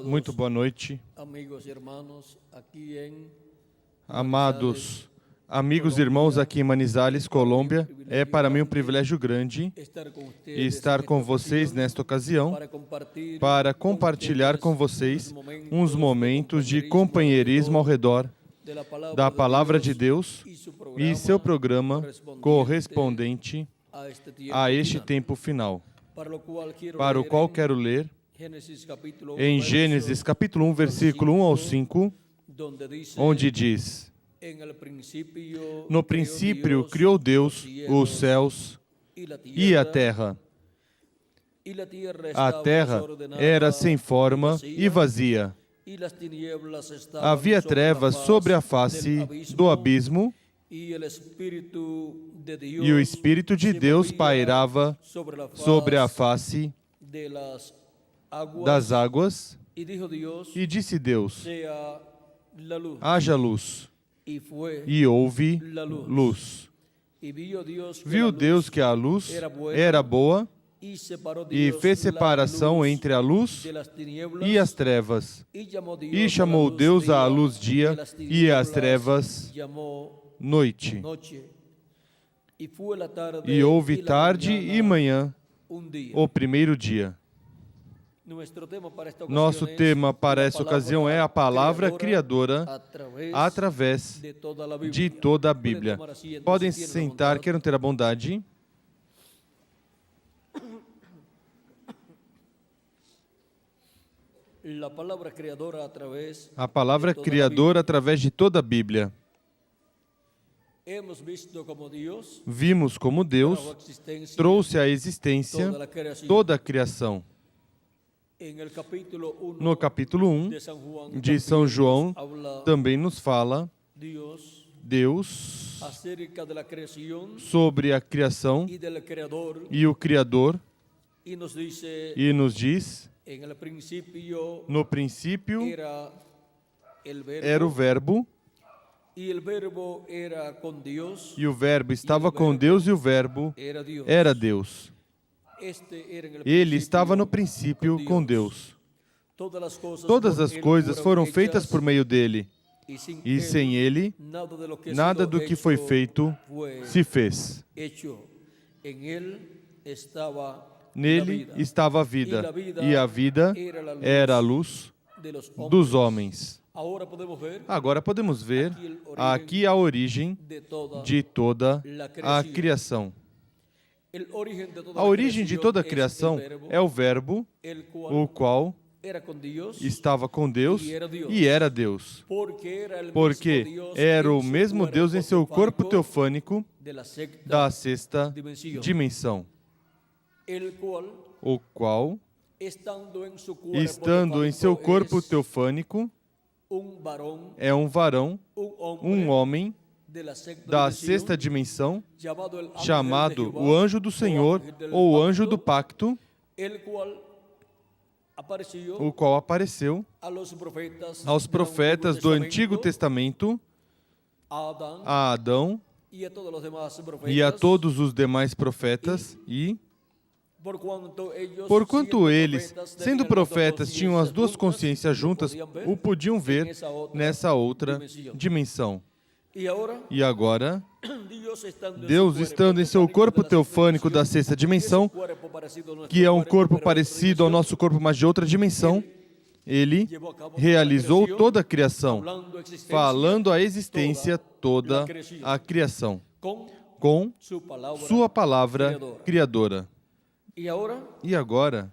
Muito boa noite, amados amigos e irmãos aqui em Manizales, Colômbia. É para mim um privilégio grande estar com vocês nesta ocasião para compartilhar com vocês uns momentos de companheirismo ao redor da Palavra de Deus e seu programa correspondente a este tempo final, para o qual quero ler em Gênesis capítulo 1, versículo 1 ao 5, onde diz: No princípio criou Deus os céus e a terra. A terra era sem forma e vazia. Havia trevas sobre a face do abismo e o Espírito de Deus pairava sobre a face das águas. E disse Deus: haja luz. E houve luz. Viu Deus que a luz era boa e fez separação entre a luz e as trevas. E chamou Deus à luz dia e às trevas noite. E houve tarde e manhã, o primeiro dia. Nosso tema para essa ocasião é a palavra criadora através de toda a Bíblia. Podem se sentar, quero ter a bondade. A palavra criadora através de toda a Bíblia. Vimos como Deus trouxe à existência toda a criação. No capítulo 1 de São João, também nos fala Deus sobre a criação e o Criador, e nos diz: no princípio era o Verbo, e o Verbo estava com Deus, e o Verbo era Deus. Ele estava no princípio com Deus. Todas as coisas foram feitas por meio dele, e sem ele, nada do que foi feito se fez. Nele estava a vida, e a vida era a luz dos homens. Agora podemos ver aqui a origem de toda a criação. A origem de toda a criação é o Verbo, o qual estava com Deus e era Deus. Porque era o mesmo Deus em seu corpo teofânico da sexta dimensão, o qual, estando em seu corpo teofânico, é um varão, um homem, da sexta dimensão, chamado o anjo do Senhor ou anjo do pacto, o qual apareceu aos profetas do Antigo Testamento, a Adão e a todos os demais profetas, e porquanto eles, sendo profetas, tinham as duas consciências juntas, o podiam ver nessa outra dimensão. E agora, Deus, estando em seu corpo teofânico da sexta dimensão, que é um corpo parecido ao nosso corpo, mas de outra dimensão, Ele realizou toda a criação, falando a existência toda a criação, com sua palavra criadora. E agora,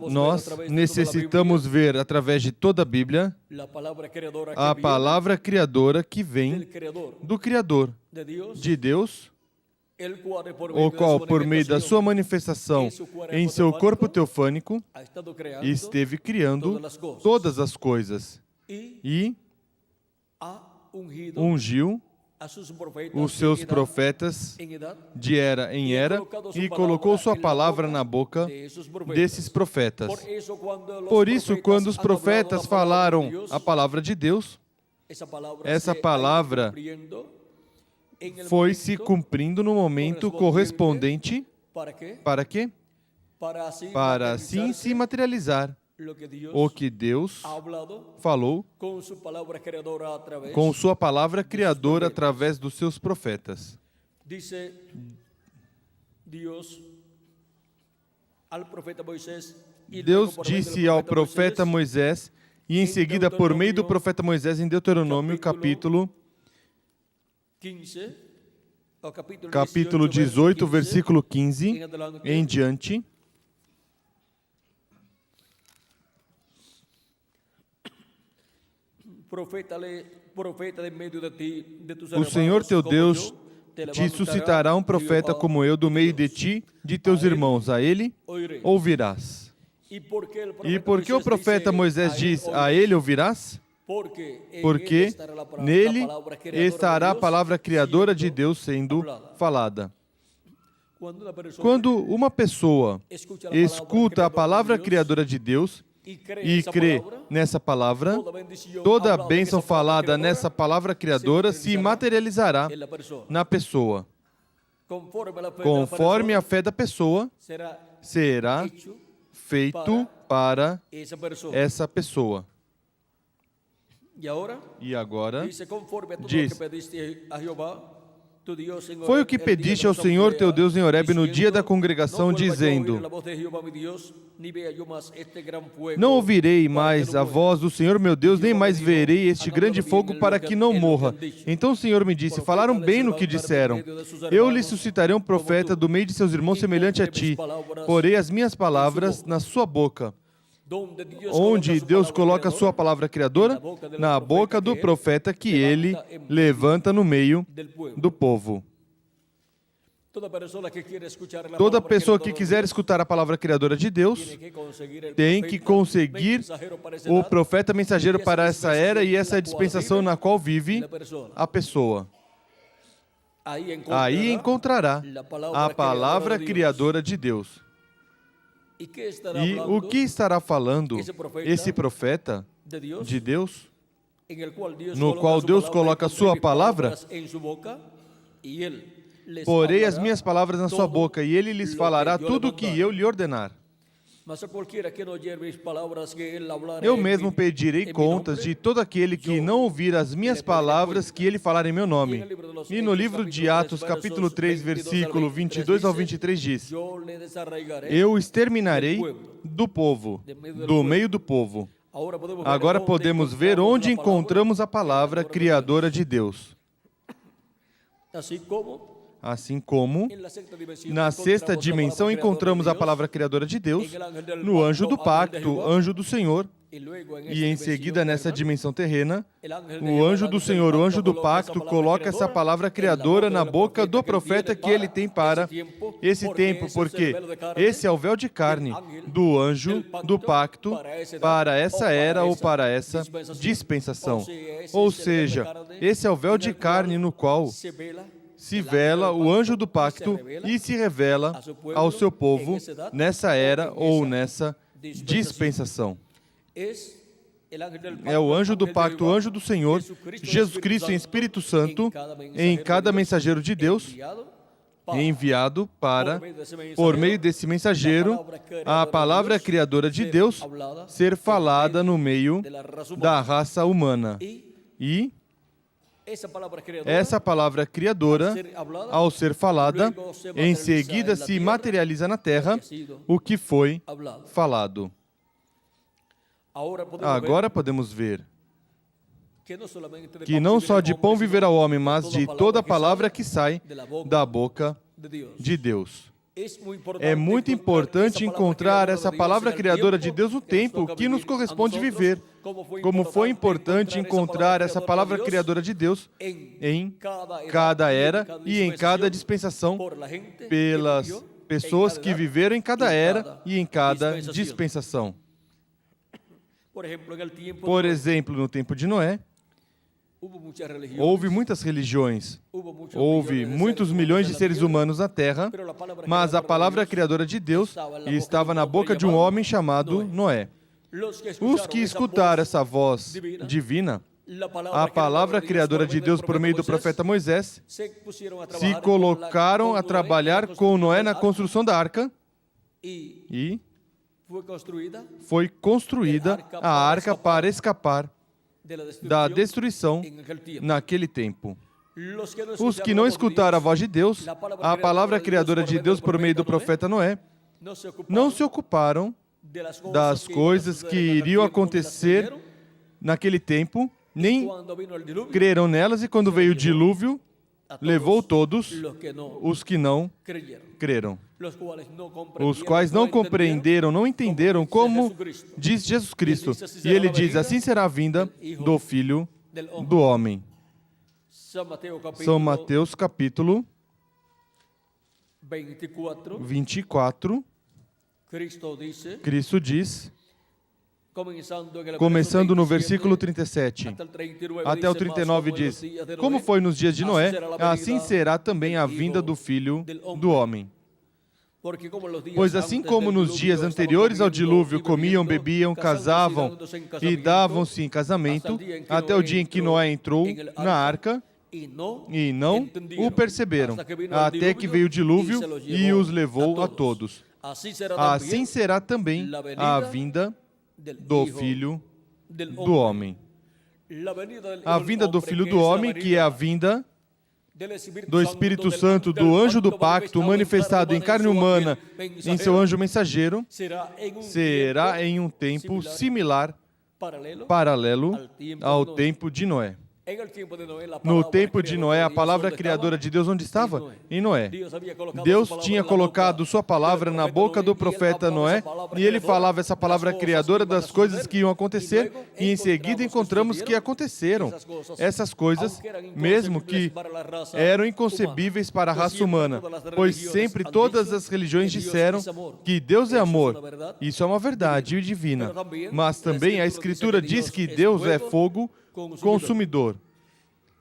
nós necessitamos ver através de toda a Bíblia a palavra criadora que vem do Criador, de Deus, o qual, por meio da sua manifestação em seu corpo teofânico, esteve criando todas as coisas e ungiu os seus profetas de era em era e colocou sua palavra na boca desses profetas. Por isso, quando os profetas falaram a palavra de Deus, essa palavra foi se cumprindo no momento correspondente. Para quê? para assim se materializar o que Deus falou com sua palavra criadora através dos seus profetas. Deus disse ao profeta Moisés, e em seguida por meio do profeta Moisés em Deuteronômio, capítulo 18, versículo 15 em diante. O Senhor teu Deus te suscitará um profeta como eu do meio de ti, de teus irmãos. A ele ouvirás. E por que o profeta Moisés diz, a ele ouvirás? Porque nele estará a palavra criadora de Deus sendo falada. Quando uma pessoa escuta a palavra criadora de Deus e crê nessa palavra, toda a bênção falada nessa palavra criadora se materializará na pessoa. Conforme a fé da pessoa, será feito para essa pessoa. E agora, diz, foi o que pediste ao Senhor teu Deus em Horebe no dia da congregação, dizendo, não ouvirei mais a voz do Senhor meu Deus, nem mais verei este grande fogo para que não morra. Então o Senhor me disse, falaram bem no que disseram. Eu lhe suscitarei um profeta do meio de seus irmãos semelhante a ti. Porei as minhas palavras na sua boca. Onde Deus coloca a sua palavra criadora? Na boca do profeta que ele levanta no meio do povo. Toda pessoa que quiser escutar a palavra criadora de Deus tem que conseguir o profeta mensageiro para essa era e essa dispensação na qual vive a pessoa. Aí encontrará a palavra criadora de Deus. E o que estará falando esse profeta de Deus, no qual Deus coloca a sua palavra? Porei as minhas palavras na sua boca, e ele lhes falará tudo o que eu lhe ordenar. Eu mesmo pedirei contas de todo aquele que não ouvir as minhas palavras que ele falar em meu nome. E no livro de Atos, capítulo 3, versículo 22 ao 23 diz, eu o exterminarei do povo, do meio do povo. Agora podemos ver onde encontramos a palavra criadora de Deus. Assim como na sexta dimensão encontramos a palavra criadora de Deus, no anjo do pacto, anjo do Senhor, e em seguida nessa dimensão terrena, o anjo do Senhor, o anjo do pacto, coloca essa palavra criadora na boca do profeta que ele tem para esse tempo, porque esse é o véu de carne do anjo do pacto para essa era ou para essa dispensação. Ou seja, esse é o véu de carne no qual se vela o anjo do pacto e se revela ao seu povo nessa era ou nessa dispensação. É o anjo do pacto, o anjo do Senhor, Jesus Cristo em Espírito Santo, em cada mensageiro de Deus, enviado para, por meio desse mensageiro, a palavra criadora de Deus ser falada no meio da raça humana. E essa palavra criadora, ao ser falada, em seguida se materializa na terra o que foi falado. Agora podemos ver que não só de pão viverá o homem, mas de toda palavra que sai da boca de Deus. É muito importante encontrar essa palavra criadora de Deus no tempo que nos corresponde viver, como foi importante encontrar essa palavra criadora de Deus em cada era e em cada dispensação, pelas pessoas que viveram em cada era e em cada dispensação. Por exemplo, no tempo de Noé, houve muitas religiões, houve muitos milhões de seres humanos na Terra, mas a palavra criadora de Deus estava na boca de um homem chamado Noé. Os que escutaram essa voz divina, a palavra criadora de Deus por meio do profeta Moisés, se colocaram a trabalhar com Noé na construção da arca, E foi construída a arca para escapar da destruição naquele tempo. Os que não escutaram a voz de Deus, a palavra criadora de Deus por meio do profeta Noé, não se ocuparam das coisas que iriam acontecer naquele tempo, nem creram nelas, e quando veio o dilúvio, levou todos os que não creram, os quais não compreenderam, não entenderam como diz Jesus Cristo. E ele diz, assim será a vinda do Filho do Homem. São Mateus capítulo 24, Cristo diz, começando no versículo 37, até o 39 diz, como foi nos dias de Noé, assim será também a vinda do Filho do Homem. Pois assim como nos dias anteriores ao dilúvio comiam, bebiam, casavam e davam-se em casamento, até o dia em que Noé entrou na arca, e não o perceberam, até que veio o dilúvio e os levou a todos. Assim será também a vinda do Filho do Homem. A vinda do Filho do Homem, que é a vinda do Espírito Santo, do anjo do pacto, manifestado em carne humana em seu anjo mensageiro, será em um tempo similar, paralelo ao tempo de Noé. No tempo de Noé, a palavra criadora de Deus onde estava? Em Noé. Deus tinha colocado sua palavra na boca do profeta Noé e ele falava essa palavra criadora das coisas que iam acontecer e em seguida encontramos que aconteceram. Essas coisas, mesmo que eram inconcebíveis para a raça humana, pois sempre todas as religiões disseram que Deus é amor. Isso é uma verdade divina. Mas também a Escritura diz que Deus é fogo consumidor.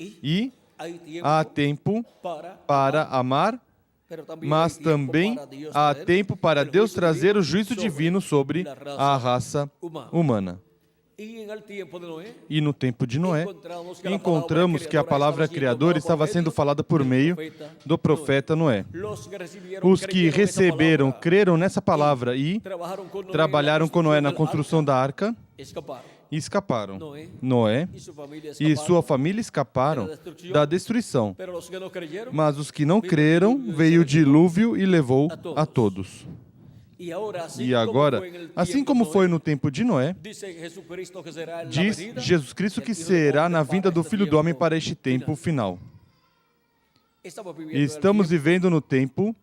E há tempo para amar, mas também há tempo para Deus trazer o juízo divino sobre a raça humana. E no tempo de Noé, encontramos que a palavra criadora estava sendo falada por meio do profeta Noé. Os que receberam, creram nessa palavra e trabalharam com Noé na construção da arca, e escaparam. Noé e sua família escaparam da destruição. Mas os que não creram, veio o dilúvio e levou a todos. E agora, assim como foi no tempo de Noé, diz Jesus Cristo que será na vinda do Filho do Homem para este tempo final. Estamos vivendo no tempo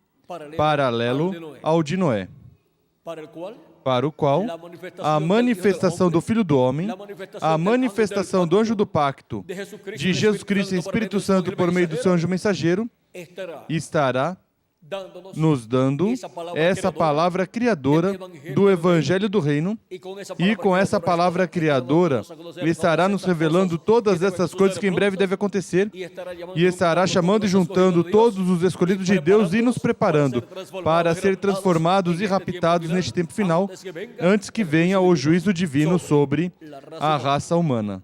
paralelo ao de Noé, para o qual a manifestação do Filho do Homem, a manifestação do anjo do pacto de Jesus Cristo e Espírito Santo por meio do seu anjo mensageiro, estará nos dando essa palavra criadora do Evangelho do Reino, e com essa palavra criadora estará nos revelando todas essas coisas que em breve devem acontecer, e estará chamando e juntando todos os escolhidos de Deus e nos preparando para ser transformados e raptados neste tempo final, antes que venha o juízo divino sobre a raça humana.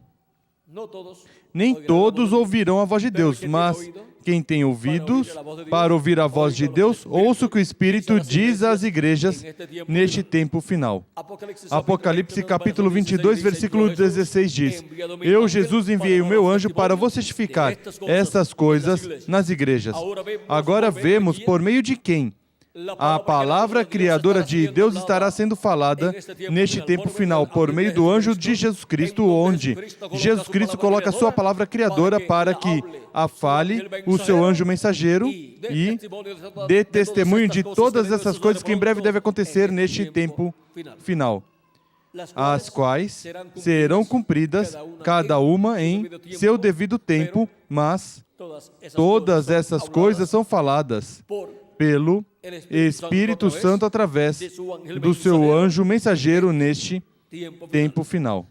Nem todos ouvirão a voz de Deus, mas quem tem ouvidos para ouvir a voz de Deus, ouça o que o Espírito diz às igrejas neste tempo final. Apocalipse capítulo 22, versículo 16 diz, eu, Jesus, enviei o meu anjo para vos testificar estas coisas nas igrejas. Agora vemos por meio de quem a palavra criadora de Deus estará sendo falada neste tempo final, por meio do anjo de Jesus Cristo, onde Jesus Cristo coloca a sua palavra criadora para que a fale o seu anjo mensageiro e dê testemunho de todas essas coisas que em breve devem acontecer neste tempo final, as quais serão cumpridas cada uma em seu devido tempo, mas todas essas coisas são faladas pelo Espírito Santo através do seu anjo mensageiro neste tempo final.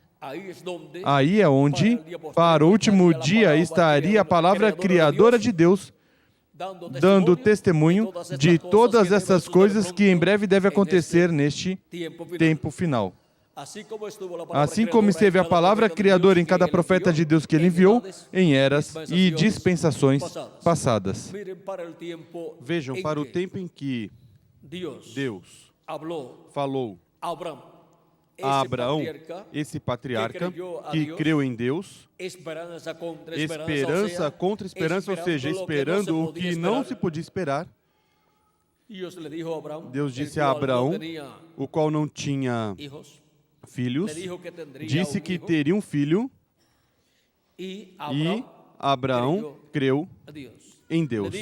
Aí é onde, para o último dia, estaria a palavra criadora de Deus, dando testemunho de todas essas coisas que em breve devem acontecer neste tempo final. Assim como esteve a palavra criadora em cada profeta de Deus que ele enviou, em eras e dispensações passadas. Vejam, para o tempo em que Deus falou a Abraão, esse patriarca que creu em Deus, esperança contra esperança, ou seja, esperando o que não se podia esperar. Deus disse a Abraão, o qual não tinha filhos, disse que teria um filho, e Abraão creu em Deus.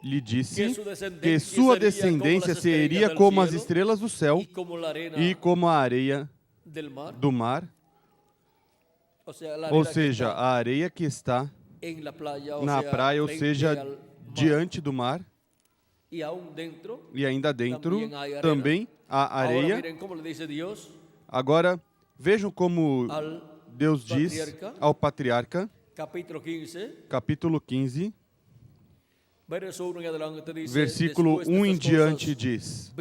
Lhe disse que sua descendência seria como as estrelas do céu e como a areia do mar, ou seja, a areia que está na praia, ou seja, diante do mar, e ainda dentro também a areia. Agora, vejam como Deus diz ao patriarca, capítulo 15, versículo 1 em diante diz: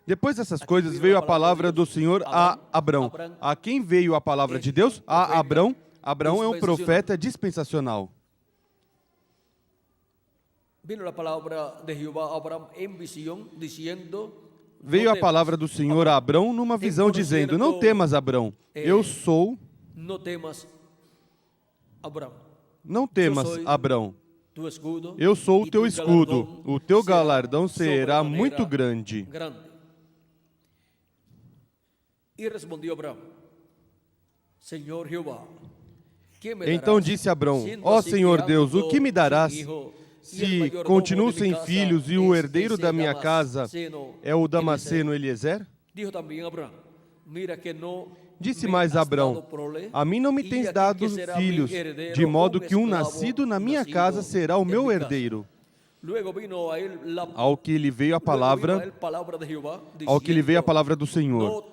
Depois dessas coisas veio a palavra do Senhor a Abrão. A quem veio a palavra de Deus? A Abrão. Abraão é um profeta dispensacional. Veio a palavra do Senhor a Abrão numa visão dizendo: Não temas, Abrão, eu sou... Não temas, Abrão, eu sou o teu escudo, o teu galardão será muito grande. Então disse Abrão: Ó Senhor Deus, o que me darás se continuo sem filhos e o herdeiro da minha casa é o Damasceno Eliezer? Disse mais Abrão: A mim não me tens dado filhos, de modo que um nascido na minha casa será o meu herdeiro. Ao que lhe veio a palavra do Senhor: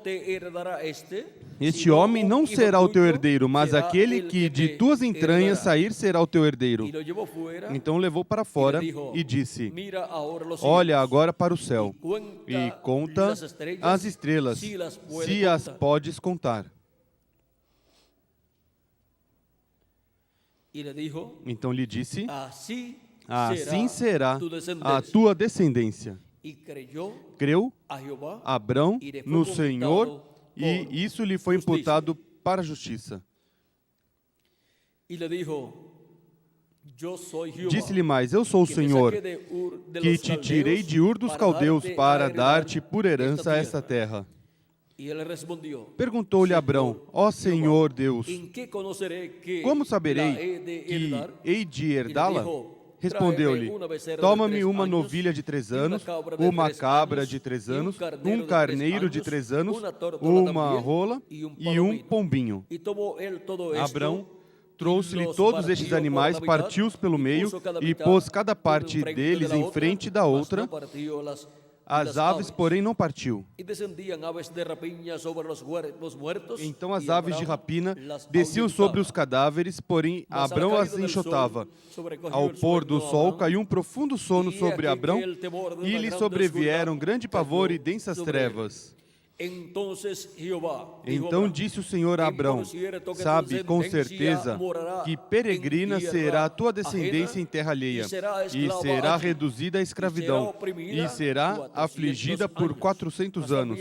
Este homem não será o teu herdeiro, mas aquele que de tuas entranhas sair será o teu herdeiro. Então levou para fora e disse: Olha agora para o céu e conta as estrelas, se as podes contar. Então lhe disse: Assim será a tua descendência. Creu Abrão no Senhor, e isso lhe foi imputado para a justiça. Disse-lhe mais: Eu sou o Senhor, que te tirei de Ur dos Caldeus para dar-te por herança esta terra. Perguntou-lhe Abrão: Ó Senhor Deus, como saberei que hei de herdá-la? Respondeu-lhe: Toma-me uma novilha de 3 anos, uma cabra de 3 anos, um carneiro de 3 anos, uma rola e um pombinho. Abrão trouxe-lhe todos estes animais, partiu-os pelo meio e pôs cada parte deles em frente da outra. As aves, porém, não partiu. Então as aves de rapina desciam sobre os cadáveres, porém Abrão as enxotava. Ao pôr do sol caiu um profundo sono sobre Abrão, e lhe sobrevieram grande pavor e densas trevas. Então disse o Senhor a Abrão: Sabe com certeza que peregrina será a tua descendência em terra alheia, e será reduzida à escravidão, e será afligida por 400 anos.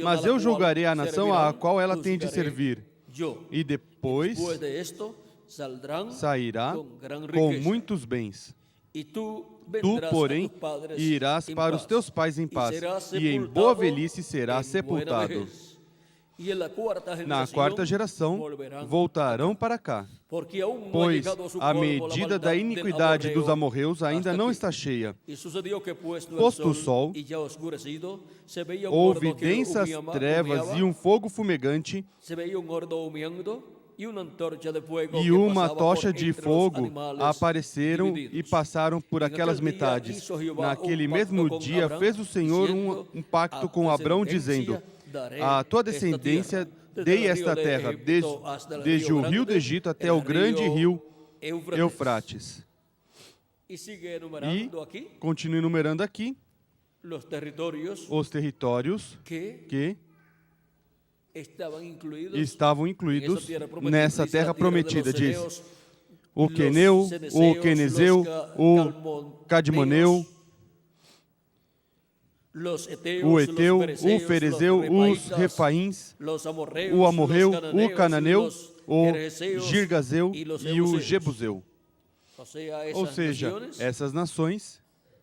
Mas eu julgarei a nação a qual ela tem de servir, e depois sairá com muitos bens. Tu, porém, irás para os teus pais em paz, e em boa velhice serás sepultado. Na quarta geração voltarão para cá, pois a medida da iniquidade dos amorreus ainda não está cheia. Posto o sol, houve densas trevas e um fogo fumegante, e uma tocha de fogo apareceram e passaram por aquelas metades. Naquele mesmo dia fez o Senhor um pacto com Abrão, dizendo: A tua descendência dei esta terra, desde o rio do Egito até o grande rio Eufrates. E continue enumerando aqui os territórios que estavam incluídos nessa terra prometida. Diz: o Queneu, o Quenezeu, o Cadmoneu, o Eteu, o Ferezeu, os Refaíns, o Amorreu, o Cananeu, o Girgazeu e o Jebuseu. Ou seja, essas nações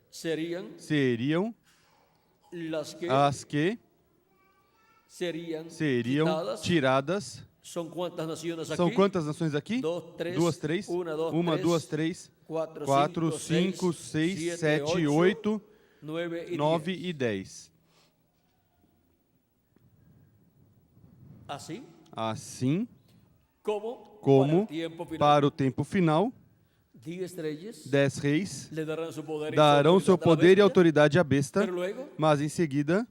seriam as que seriam tiradas. São quantas nações aqui? 2, 3. 1, 2, 3, 4, 5, 6, 7, 8, 9 e 10. Assim como para o tempo final, 10 reis darão seu poder e autoridade à besta, mas em seguida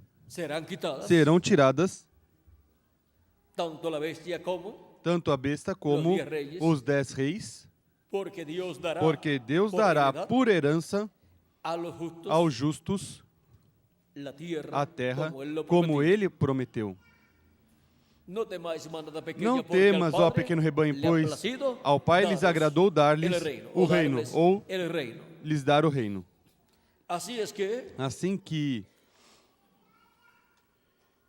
serão tiradas tanto a besta como os 10 reis, porque Deus dará por herança aos justos a terra, como Ele prometeu. Não temas, ó pequeno rebanho, pois ao Pai lhes agradou dar-lhes o reino, ou lhes dar o reino. Assim que,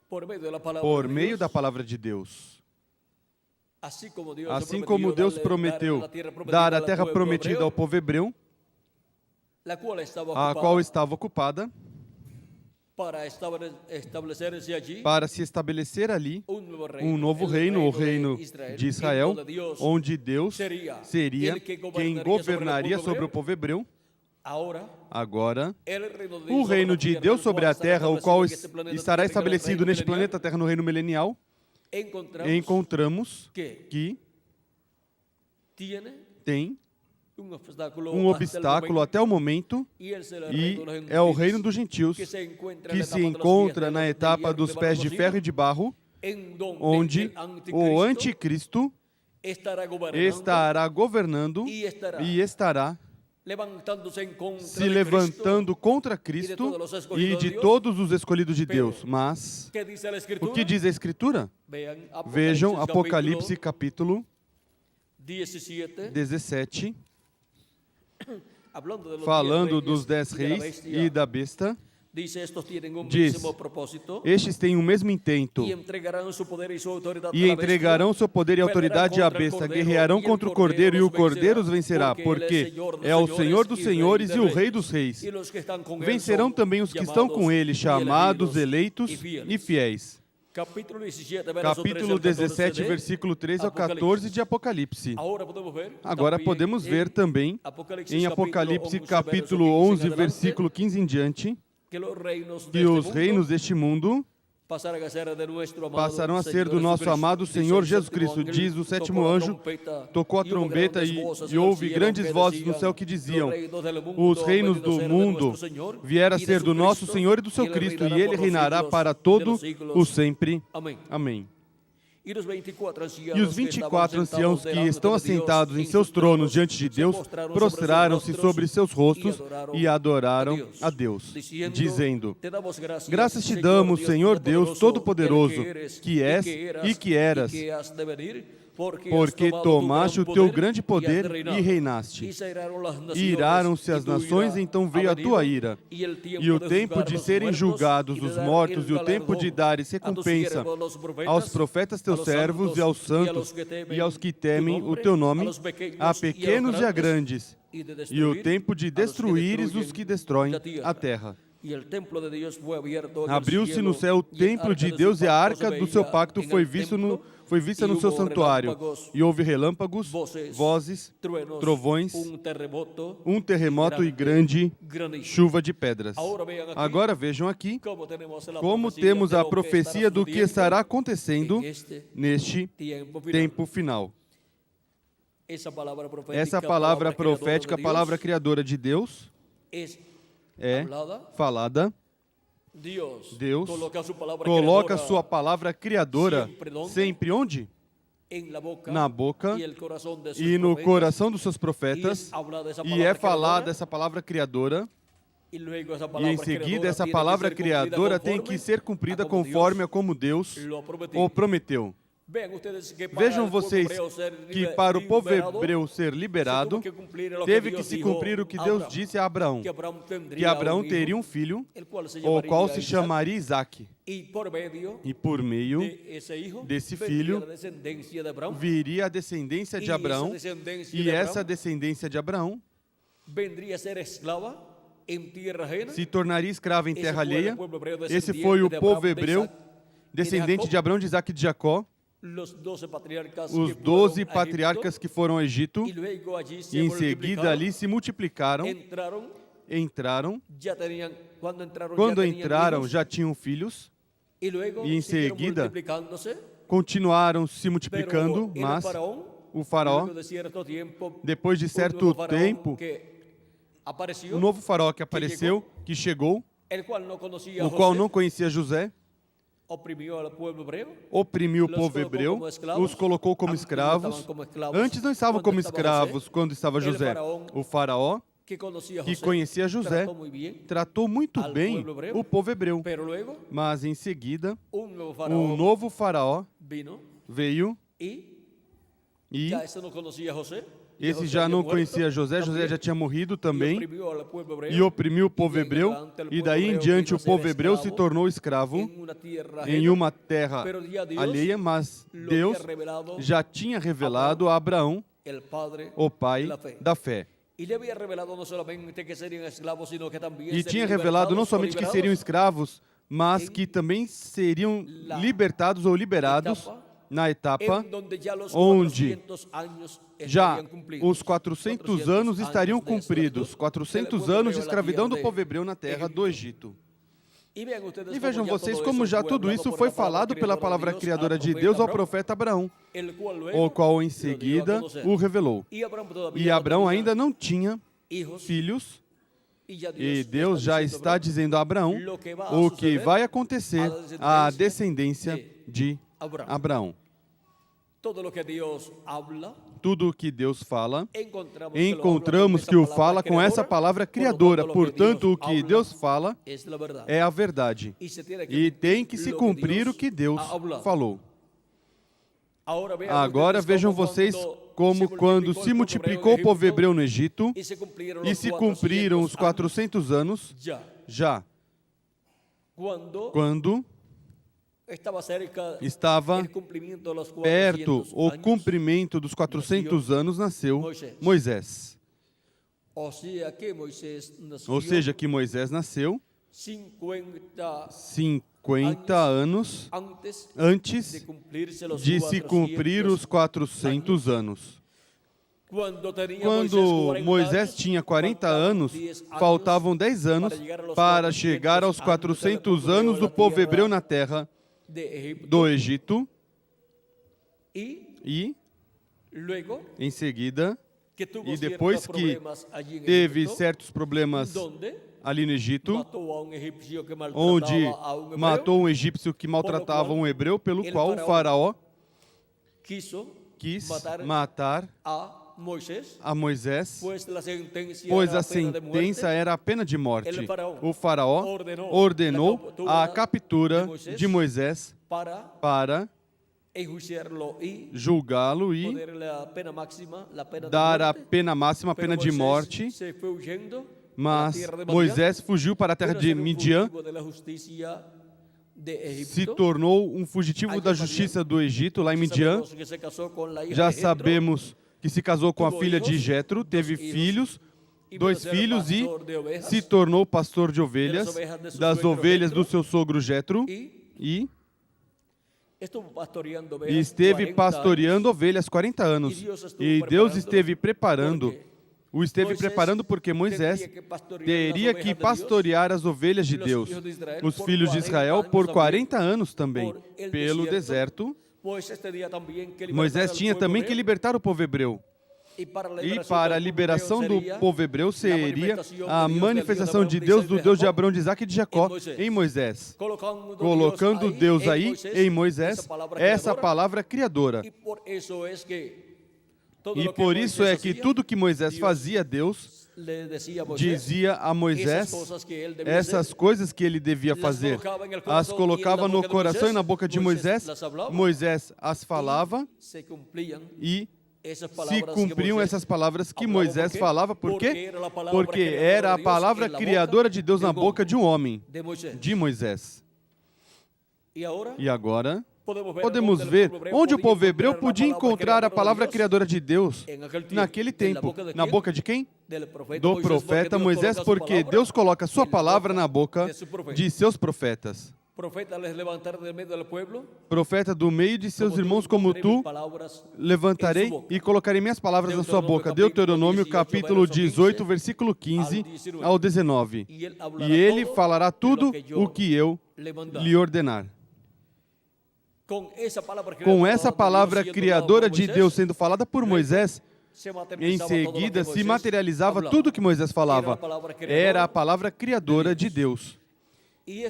por meio da palavra de Deus, assim como Deus prometeu dar a terra prometida ao povo hebreu, a qual estava ocupada, para se estabelecer ali um novo reino, o reino de Israel, onde Deus seria quem governaria sobre o povo hebreu. Agora, o reino de Deus sobre a terra, o qual estará estabelecido neste planeta Terra no reino milenial, encontramos que tem um obstáculo até o momento, e é o reino dos gentios, que se encontra na etapa dos pés de ferro e de barro, onde o anticristo estará governando e estará se levantando contra Cristo e de todos os escolhidos de Deus. Mas o que diz a Escritura? Vejam Apocalipse capítulo 17, falando dos 10 reis e da besta, diz: estes têm o mesmo intento e entregarão seu poder e autoridade à besta, guerrearão contra o cordeiro e o cordeiro os vencerá, porque é o Senhor dos senhores e o Rei dos reis. Vencerão também os que estão com ele, chamados, eleitos e fiéis. Capítulo 17, versículo 13 ao 14 de Apocalipse. Agora podemos ver também em Apocalipse capítulo 11, versículo 15 em diante, que os reinos deste mundo passarão a ser do nosso amado Senhor Jesus Cristo. Diz o sétimo anjo, tocou a trombeta e houve grandes vozes no céu que diziam: os reinos do mundo vieram a ser do nosso Senhor e do seu Cristo, e Ele reinará para todo o sempre. Amém. E os 24 anciãos que estão assentados em seus tronos diante de Deus prostraram-se sobre seus rostos e adoraram a Deus, dizendo: graças te damos, Senhor Deus Todo-Poderoso, que és e que eras, porque tomaste o teu grande poder e reinaste. Iraram-se as nações, então veio a tua ira. E o tempo de serem julgados os mortos, e o tempo de dares recompensa aos profetas teus servos, e aos santos, e aos que temem o teu nome, a pequenos e a grandes, e o tempo de destruíres os que destroem a terra. Abriu-se no céu o templo de Deus, e a arca do seu pacto foi vista no seu santuário. E houve relâmpagos, vozes, trovões, um terremoto e grande chuva de pedras. Agora vejam aqui como temos a profecia do que estará acontecendo neste tempo final. Essa palavra profética, a palavra criadora de Deus, é falada. Deus coloca a sua palavra criadora sempre onde? Na boca e no coração dos seus profetas, e é falada essa palavra criadora, e em seguida essa palavra criadora tem que ser cumprida conforme a como Deus o prometeu. Vejam vocês que para o povo hebreu ser liberado, teve que se cumprir o que Deus disse a Abraão, que Abraão teria um filho, o qual se chamaria Isaque. E por meio desse filho viria a descendência de Abraão, e essa descendência de Abraão se tornaria escrava em terra alheia. Esse foi o povo hebreu, descendente de Abraão, de Isaque e de Jacó. Os 12 patriarcas que foram ao Egito, e em seguida ali se multiplicaram, entraram. Quando entraram, já tinham filhos, e em seguida continuaram se multiplicando, mas o faraó, depois de certo tempo, o novo faraó que apareceu, que chegou, o qual não conhecia José, oprimiu o povo hebreu, os colocou como escravos. Antes não estavam como escravos quando estava José. O faraó, que conhecia José, tratou muito bem o povo hebreu. Mas em seguida, um novo faraó veio e esse já não conhecia José, José já tinha morrido também, e oprimiu o povo hebreu, e daí em diante o povo hebreu se tornou escravo em uma terra alheia, mas Deus já tinha revelado a Abraão, o pai da fé. E tinha revelado não somente que seriam escravos, mas que também seriam libertados ou liberados na etapa onde já os 400 anos estariam cumpridos, 400 anos de escravidão do povo hebreu na terra do Egito. E vejam vocês como já tudo isso foi falado pela palavra criadora de Deus ao profeta Abraão, o qual em seguida o revelou. E Abraão ainda não tinha filhos, e Deus já está dizendo a Abraão o que vai acontecer à descendência de Abraão. Tudo o que Deus fala, encontramos que o fala com essa palavra criadora. Portanto, o que Deus fala é a verdade. E tem que se cumprir o que Deus falou. Agora vejam vocês como quando se multiplicou o povo hebreu no Egito e se cumpriram os 400 anos, já quando estava perto o cumprimento dos 400 anos, nasceu Moisés. Ou seja, que Moisés nasceu 50 anos antes de se cumprir os 400 anos. Quando Moisés tinha 40 anos, faltavam 10 anos para chegar aos 400 anos do povo hebreu na terra do Egito, e em seguida, e depois que teve certos problemas ali no Egito, onde matou um egípcio que maltratava um hebreu, pelo qual o faraó quis matar a Moisés, pois a sentença era a pena de morte. O faraó ordenou a captura de Moisés para julgá-lo e dar a pena máxima, a pena de morte. Mas Moisés fugiu para a terra de Midian, se tornou um fugitivo da justiça do Egito, lá em Midian. Já sabemos que se casou com a filha de Jetro, teve filhos, 2 filhos, e se tornou pastor de ovelhas, das ovelhas do seu sogro Jetro, e esteve pastoreando ovelhas 40 anos. E Deus esteve preparando porque Moisés teria que pastorear as ovelhas de Deus, os filhos de Israel, por 40 anos também, pelo deserto. Moisés tinha também que libertar o povo hebreu. E para a liberação do povo hebreu seria a manifestação de Deus, do Deus de Abraão, de Isaque e de Jacó, em Moisés. Colocando Deus aí, em Moisés, essa palavra criadora. E por isso é que tudo que Moisés fazia a Deus dizia a Moisés essas coisas que ele devia fazer. As colocava no coração e na boca de Moisés. Moisés as falava e se cumpriam essas palavras que Moisés falava. Por quê? Porque era a palavra criadora de Deus na boca de um homem, de Moisés. E agora podemos ver onde o povo hebreu podia encontrar a palavra criadora de Deus naquele tempo. Na boca de quem? Do profeta Moisés, porque Deus coloca a sua palavra na boca de seus profetas. Profeta do meio de seus irmãos como tu, levantarei e colocarei minhas palavras na sua boca. Deuteronômio capítulo 18, versículo 15 ao 19. E ele falará tudo o que eu lhe ordenar. Com essa palavra criadora de Deus sendo falada por Moisés, em seguida se materializava tudo que Moisés falava. Era a palavra criadora de Deus. E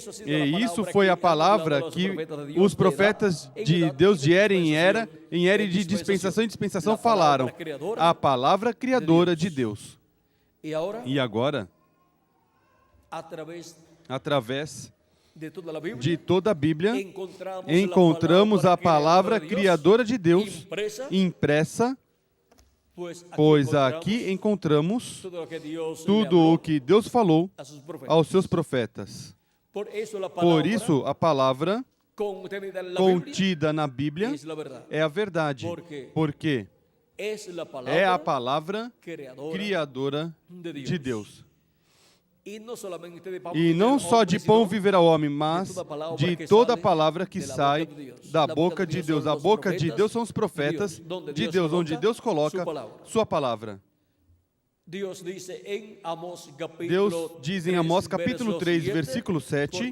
isso foi a palavra que os profetas de Deus de era em era e de dispensação em dispensação falaram. A palavra criadora de Deus. E agora, através de toda a Bíblia, encontramos a palavra criadora de Deus impressa, pois aqui encontramos tudo o que Deus falou aos seus profetas. Por isso, a palavra contida na Bíblia é a verdade, porque é a palavra criadora de Deus. E não só de pão viverá o homem, mas de toda a palavra que sai da boca de Deus. A boca de Deus são os profetas de Deus, onde Deus coloca sua palavra. Deus diz em Amós capítulo 3, versículo 7,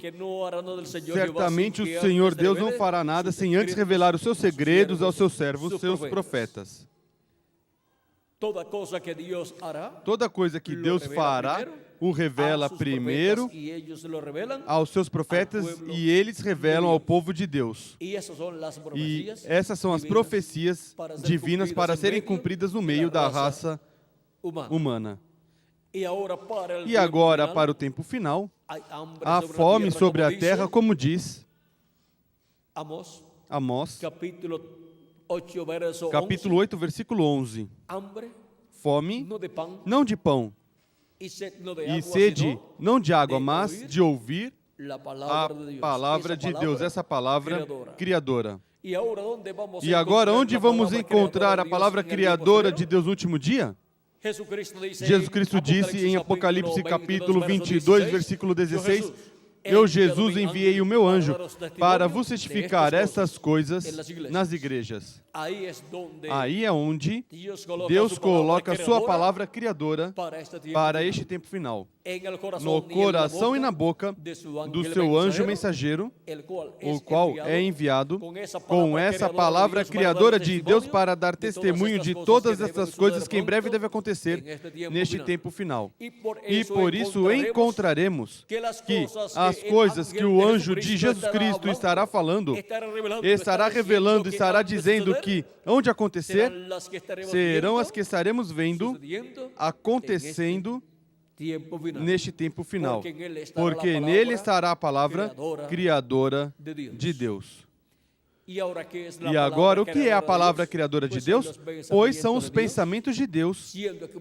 certamente o Senhor Deus não fará nada sem antes revelar os seus segredos aos seus servos, seus profetas. Toda coisa que Deus fará, o revela primeiro aos seus profetas e eles revelam ao povo de Deus. E essas são as profecias divinas para serem cumpridas no meio da raça humana. E agora, para o tempo final, há fome sobre a terra, como diz Amós, capítulo 8, versículo 11. Fome, não de pão, e sede, não de água, mas de ouvir a palavra de Deus, essa palavra criadora. E agora, onde vamos encontrar a palavra criadora de Deus no último dia? Jesus Cristo disse em Apocalipse capítulo 22, versículo 16, eu, Jesus, enviei o meu anjo para vos certificar estas coisas nas igrejas. Aí é onde Deus coloca a sua palavra criadora para este tempo final. No coração e na boca do seu anjo mensageiro, o qual é enviado com essa palavra criadora de Deus para dar testemunho de todas essas coisas que em breve devem acontecer neste tempo final. E por isso encontraremos que as coisas que o anjo de Jesus Cristo estará falando, estará revelando, estará dizendo que onde acontecer, serão as que estaremos vendo acontecendo neste tempo final, porque nele estará a palavra criadora de Deus. E agora, o que é a palavra criadora de Deus? Pois são os pensamentos de Deus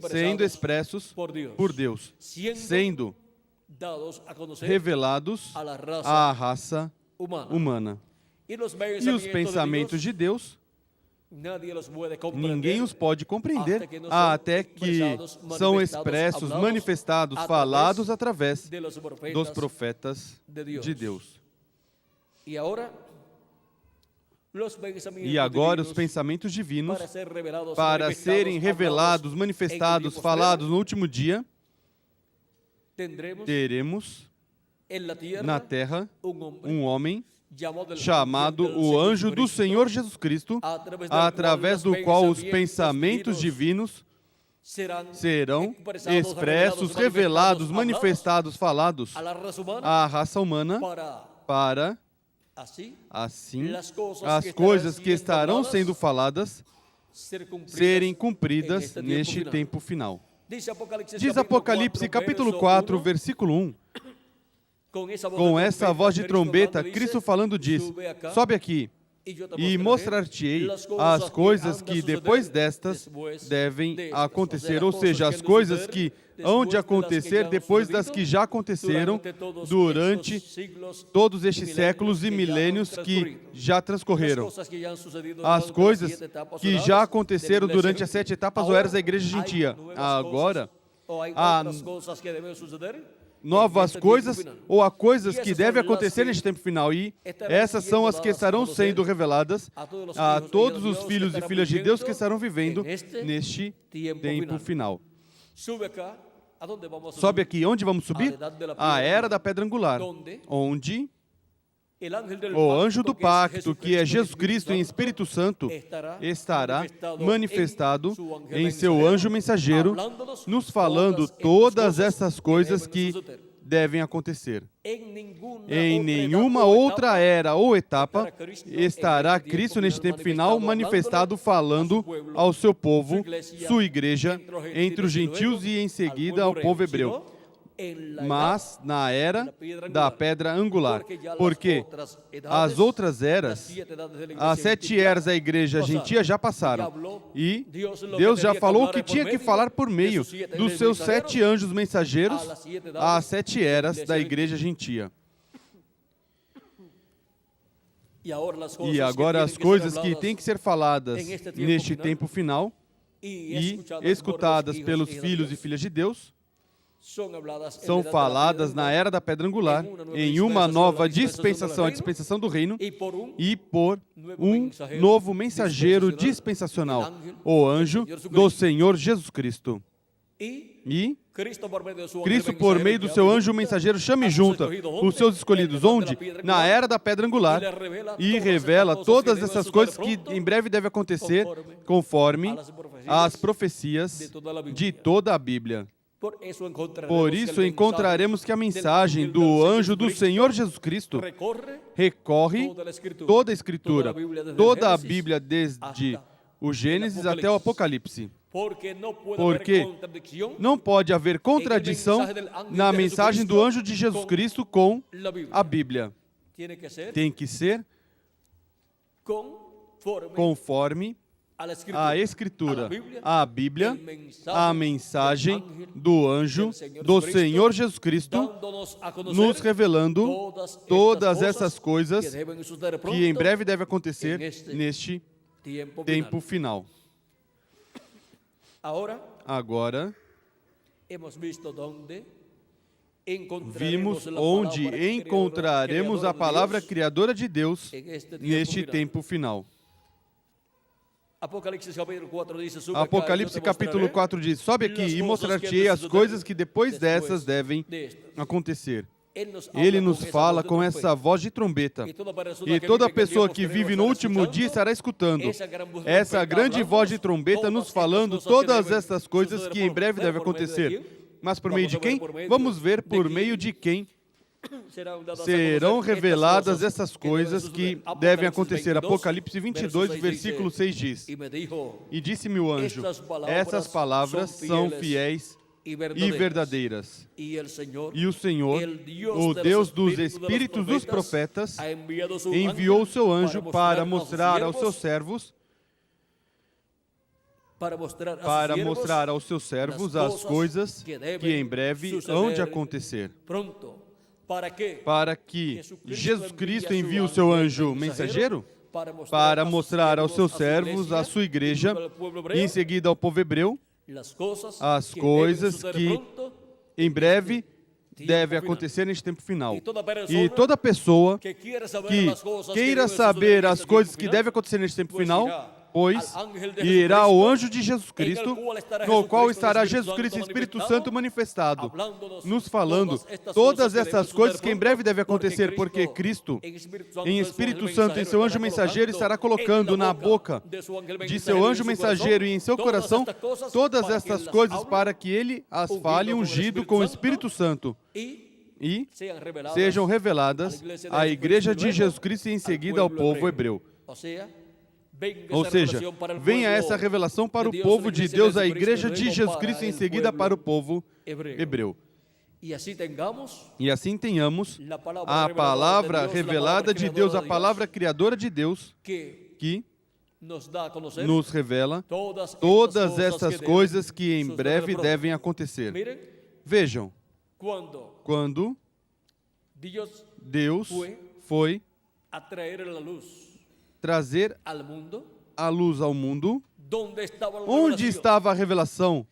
sendo expressos por Deus, sendo revelados à raça humana. E os pensamentos de Deus, ninguém os pode compreender até que são expressos, manifestados, falados através dos profetas de Deus. E agora os pensamentos divinos, para serem revelados, manifestados, falados no último dia, teremos na terra um homem chamado o anjo do Senhor Jesus Cristo, através do qual os pensamentos divinos serão expressos, revelados, manifestados, falados à raça humana, para, assim, as coisas que estarão sendo faladas serem cumpridas neste tempo final. Diz Apocalipse capítulo 4, versículo 1. Com essa voz de trombeta, Cristo falando diz: sobe aqui e mostrar-te-ei as coisas que depois destas devem acontecer, ou seja, as coisas que hão de acontecer depois das que já aconteceram durante todos estes séculos e milênios que já transcorreram. As coisas que já aconteceram durante as 7 etapas ou eras da igreja gentia. Agora, há novas coisas ou há coisas que devem acontecer neste tempo final, e essas são as que estarão sendo reveladas a todos os filhos e filhas de Deus que estarão vivendo neste tempo final. Sobe aqui. Onde vamos subir? A era da pedra angular, onde o anjo do pacto, que é Jesus Cristo em Espírito Santo, estará manifestado em seu anjo mensageiro, nos falando todas essas coisas que devem acontecer. Em nenhuma outra era ou etapa estará Cristo neste tempo final manifestado, falando ao seu povo, sua igreja, entre os gentios e em seguida ao povo hebreu. Mas na era da pedra angular, porque as outras eras, as 7 eras da igreja gentia já passaram, e Deus já falou o que tinha que falar por meio dos seus 7 anjos mensageiros às 7 eras da igreja gentia. E agora as coisas que têm que ser faladas neste tempo final e escutadas pelos filhos e filhas de Deus são faladas na era da pedra angular, em uma nova dispensação, a dispensação do reino, e por um novo mensageiro dispensacional, o anjo do Senhor Jesus Cristo. E Cristo, por meio do seu anjo mensageiro, chama e junta os seus escolhidos. Onde? Na era da pedra angular. E revela todas essas coisas que em breve devem acontecer, conforme as profecias de toda a Bíblia. Por isso encontraremos que a mensagem do anjo do Senhor Jesus Cristo recorre toda a Escritura, toda a Bíblia, desde o Gênesis até o Apocalipse. Porque não pode haver contradição na mensagem do anjo de Jesus Cristo com a Bíblia. Tem que ser conforme a Escritura, a Bíblia, a mensagem do anjo do Senhor Jesus Cristo, nos revelando todas essas coisas que em breve devem acontecer neste tempo final. Agora, vimos onde encontraremos a palavra criadora de Deus neste tempo final. Apocalipse capítulo 4 diz: sobe aqui e mostrar-te-ei as coisas que depois dessas devem acontecer. Ele nos fala com essa voz de trombeta, e toda pessoa que vive no último dia estará escutando essa grande voz de trombeta nos falando todas essas coisas que em breve devem acontecer. Mas por meio de quem? Vamos ver por meio de quem serão reveladas essas coisas que devem acontecer. Apocalipse 22, versículo 6 diz: e disse-me o anjo, essas palavras são fiéis e verdadeiras. E o Senhor, o Deus dos espíritos dos profetas, enviou o seu anjo para mostrar aos seus servos as coisas que em breve hão de acontecer. Para que Jesus Cristo envie o seu anjo mensageiro para mostrar aos seus servos, a sua igreja, e em seguida ao povo hebreu, as coisas que em breve devem acontecer neste tempo final. E toda pessoa que queira saber as coisas que devem acontecer neste tempo final, pois irá o anjo de Jesus Cristo, no qual estará Jesus Cristo e Espírito Santo manifestado, nos falando todas essas coisas que em breve devem acontecer, porque Cristo, em Espírito Santo, em seu anjo mensageiro, estará colocando na boca de seu anjo mensageiro e em seu coração todas essas coisas para que ele as fale ungido com o Espírito Santo e sejam reveladas à igreja de Jesus Cristo e em seguida ao povo hebreu. Ou seja, venha essa revelação para o povo de Deus, a igreja de Jesus Cristo, em seguida para o povo hebreu. E assim tenhamos a palavra revelada de Deus, a palavra criadora de Deus, que nos revela todas essas coisas que em breve devem acontecer. Vejam, quando Deus foi trazer a luz ao mundo, onde estava a revelação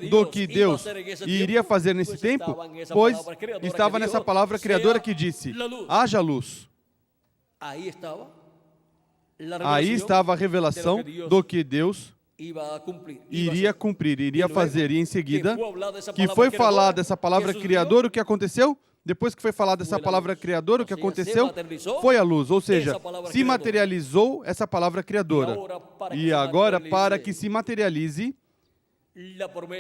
do que Deus iria fazer nesse tempo? Pois estava nessa palavra criadora que disse: haja luz. Aí estava a revelação do que Deus iria cumprir, iria fazer. E em seguida, que foi falada essa palavra criadora, o que aconteceu? Depois que foi falada essa palavra criadora, o que aconteceu? Foi a luz, ou seja, se materializou essa palavra criadora. E agora, para que se materialize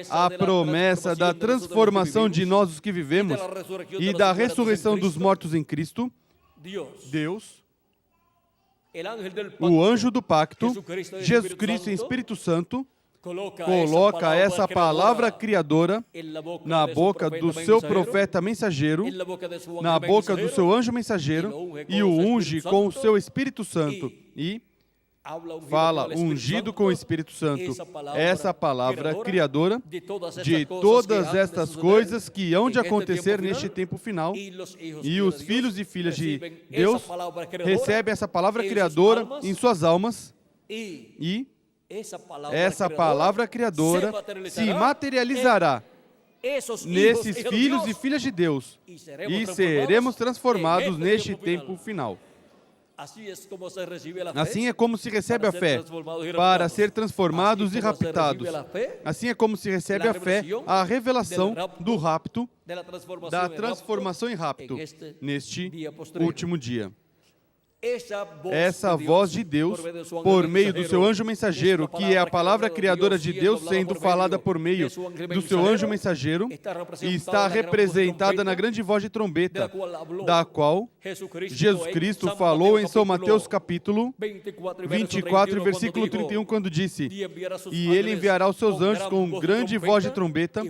a promessa da transformação de nós os que vivemos e da ressurreição dos mortos em Cristo, Deus, o anjo do pacto, Jesus Cristo em Espírito Santo, coloca essa palavra criadora na boca do seu profeta mensageiro, na boca do seu anjo mensageiro, e o unge com o seu Espírito Santo. E fala, ungido com o Espírito Santo, essa palavra criadora de todas estas coisas que hão de acontecer neste tempo final. E os filhos e filhas de Deus recebem essa palavra criadora em suas almas, e essa palavra criadora se materializará nesses filhos e filhas de Deus, e seremos transformados neste tempo final. Assim é como se recebe a fé, para ser transformados e raptados. Assim é como se recebe a fé, a revelação do rapto, da transformação em rapto, neste último dia. Essa voz de Deus, por meio do seu anjo mensageiro, que é a palavra criadora de Deus sendo falada por meio do seu anjo mensageiro, e está representada na grande voz de trombeta, da qual Jesus Cristo falou em São Mateus capítulo 24, versículo 31, quando disse: e ele enviará os seus anjos com grande voz de trombeta,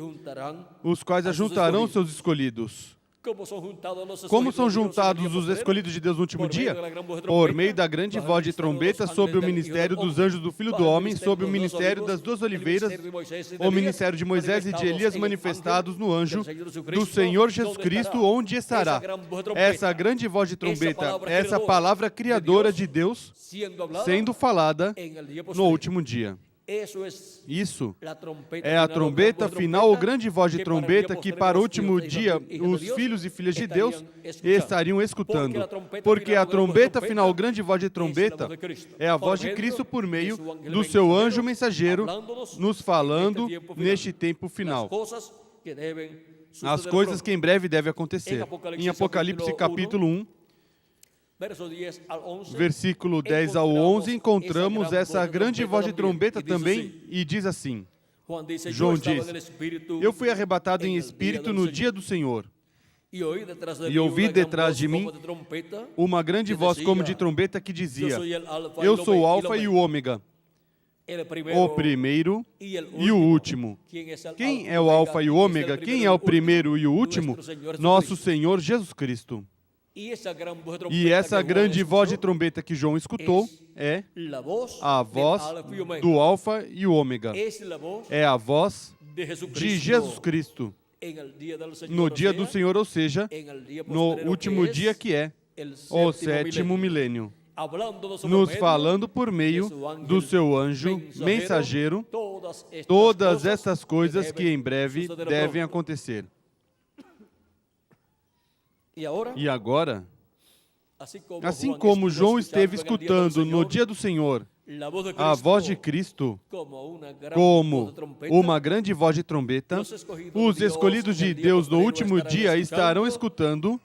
os quais ajuntarão os seus escolhidos. Como são juntados os escolhidos de Deus no último dia? Por meio da grande voz de trombeta, sob o ministério dos anjos do Filho do Homem, sob o ministério das duas oliveiras, o ministério de Moisés e de Elias manifestados no anjo do Senhor Jesus Cristo, onde estará essa grande voz de trombeta, essa palavra criadora de Deus sendo falada no último dia. Isso é a trombeta final, ou grande voz de trombeta, que para o último dia os filhos e filhas de Deus estariam escutando. Porque a trombeta final, ou grande voz de trombeta, é a voz de Cristo por meio do seu anjo mensageiro, nos falando neste tempo final. As coisas que em breve devem acontecer. Em Apocalipse capítulo 1, versículo 10 ao 11, encontramos essa grande voz de trombeta também, e diz assim: João diz: eu fui arrebatado em espírito no dia do Senhor, e ouvi detrás de mim uma grande voz como de trombeta que dizia: eu sou o Alfa e o Ômega, o primeiro e o último. Quem é o Alfa e o Ômega? Quem é o primeiro e o último? Nosso Senhor Jesus Cristo. E essa grande voz de trombeta que João escutou é a voz do Alfa e o Ômega. É a voz de Jesus Cristo no dia do Senhor, ou seja, no último dia, que é o sétimo milênio, nos falando por meio do seu anjo mensageiro todas essas coisas que em breve devem acontecer. E agora, assim como João esteve escutando no dia do Senhor a voz de Cristo como uma grande voz de trombeta, os escolhidos de Deus no último dia estarão escutando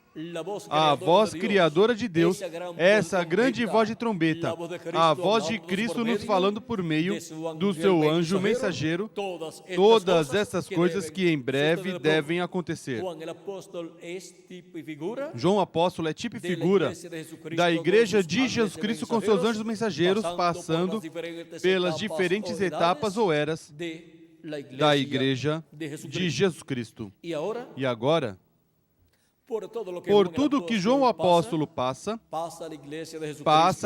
a voz criadora de Deus, essa grande voz de trombeta, a voz de Cristo nos falando por meio do seu anjo mensageiro, todas essas coisas que em breve devem acontecer. João Apóstolo é tipo e figura da Igreja de Jesus Cristo com seus anjos mensageiros, passando pelas diferentes etapas ou eras da Igreja de Jesus Cristo. E agora, por tudo que João Apóstolo passa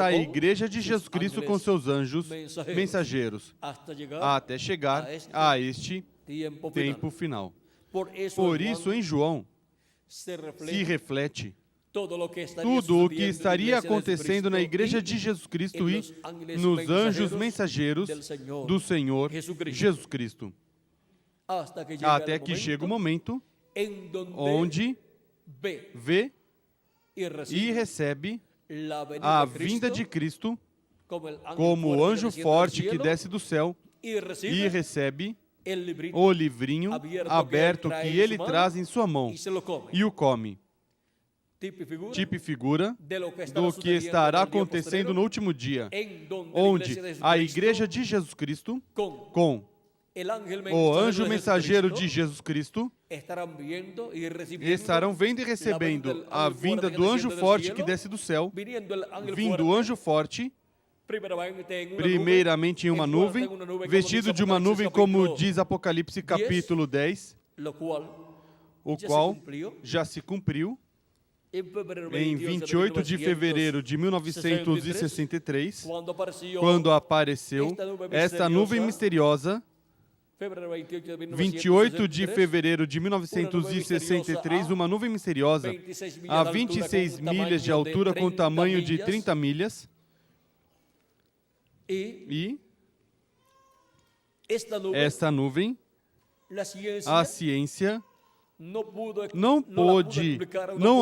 a Igreja de Jesus Cristo com seus anjos mensageiros, até chegar a este tempo final. Por isso, em João, se reflete tudo o que estaria acontecendo na Igreja de Jesus Cristo e nos anjos mensageiros do Senhor Jesus Cristo. Até que chega o momento onde vê e recebe a vinda de Cristo como o anjo forte que desce do céu e recebe o livrinho aberto que ele traz em sua mão e o come. Tipo e figura do que estará acontecendo no último dia, onde a Igreja de Jesus Cristo, com o anjo mensageiro de Jesus Cristo, estarão vendo e recebendo a vinda do anjo forte que desce do céu, vindo o anjo forte, primeiramente em uma nuvem, vestido de uma nuvem, como diz Apocalipse capítulo 10, o qual já se cumpriu em 28 de fevereiro de 1963, quando apareceu esta nuvem misteriosa. 28 de fevereiro de 1963, uma nuvem misteriosa a 26 milhas de altura com tamanho de 30 milhas. E esta nuvem, a ciência não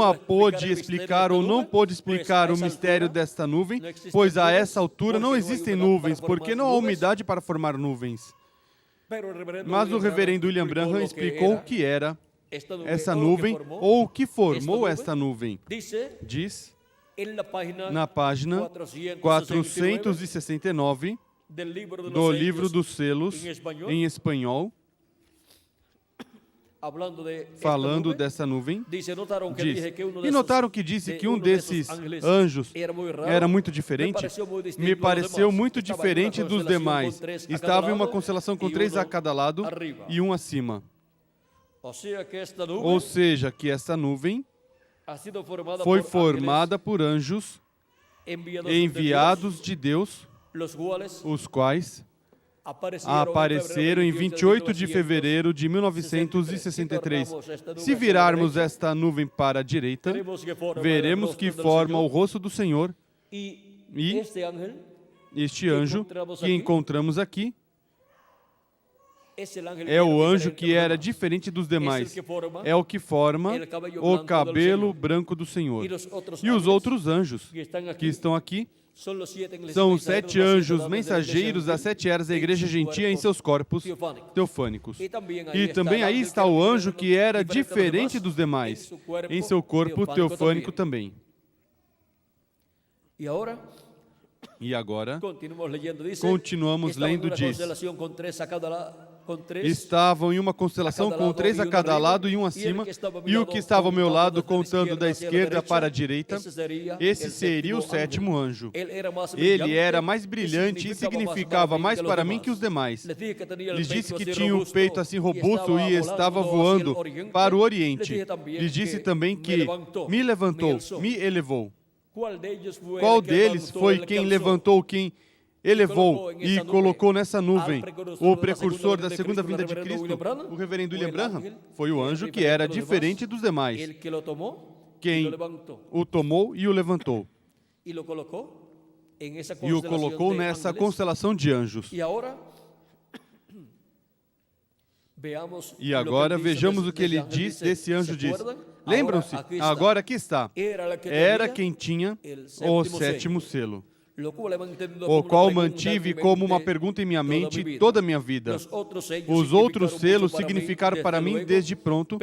a pôde explicar ou não pôde explicar o mistério desta nuvem, pois a essa altura não existem nuvens, porque não há umidade para formar nuvens. Mas o reverendo William Branham explicou o que era essa nuvem ou o que formou esta nuvem. Diz na página 469 do livro dos selos em espanhol, falando dessa nuvem, diz, e notaram que disse que um desses anjos era muito diferente? Me pareceu muito diferente dos demais. Estava em uma constelação com 3 a cada lado e um acima. Ou seja, que esta nuvem foi formada por anjos enviados de Deus, os quais apareceram em 28 de fevereiro de 1963. Se virarmos esta nuvem para a direita, veremos que forma o rosto do Senhor, e este anjo que encontramos aqui é o anjo que era diferente dos demais. É o que forma o cabelo branco do Senhor. E os outros anjos que estão aqui são os 7 anjos mensageiros das 7 eras da Igreja Gentia em seus corpos teofânicos. E também aí está o anjo que era diferente dos demais, em seu corpo teofânico também. E agora, continuamos lendo, diz, estavam em uma constelação com 3 a cada lado e um acima, e o que estava ao meu lado, contando da esquerda para a direita, esse seria o 7º anjo. Ele era mais brilhante e significava mais para mim que os demais. Lhes disse que tinha o peito assim robusto e estava voando para o Oriente. Lhes disse também que me levantou, me elevou. Qual deles foi quem levantou, quem elevou e colocou nessa nuvem o precursor da segunda vinda de Cristo? O reverendo William Branham foi o anjo que era diferente dos demais, quem o tomou e o levantou e o colocou nessa constelação de anjos. E agora vejamos o que ele diz desse anjo. Diz, lembram-se? Agora aqui está. Era quem tinha o 7º selo. o qual mantive como uma pergunta em minha mente toda a minha vida. Os outros selos significaram para mim desde pronto,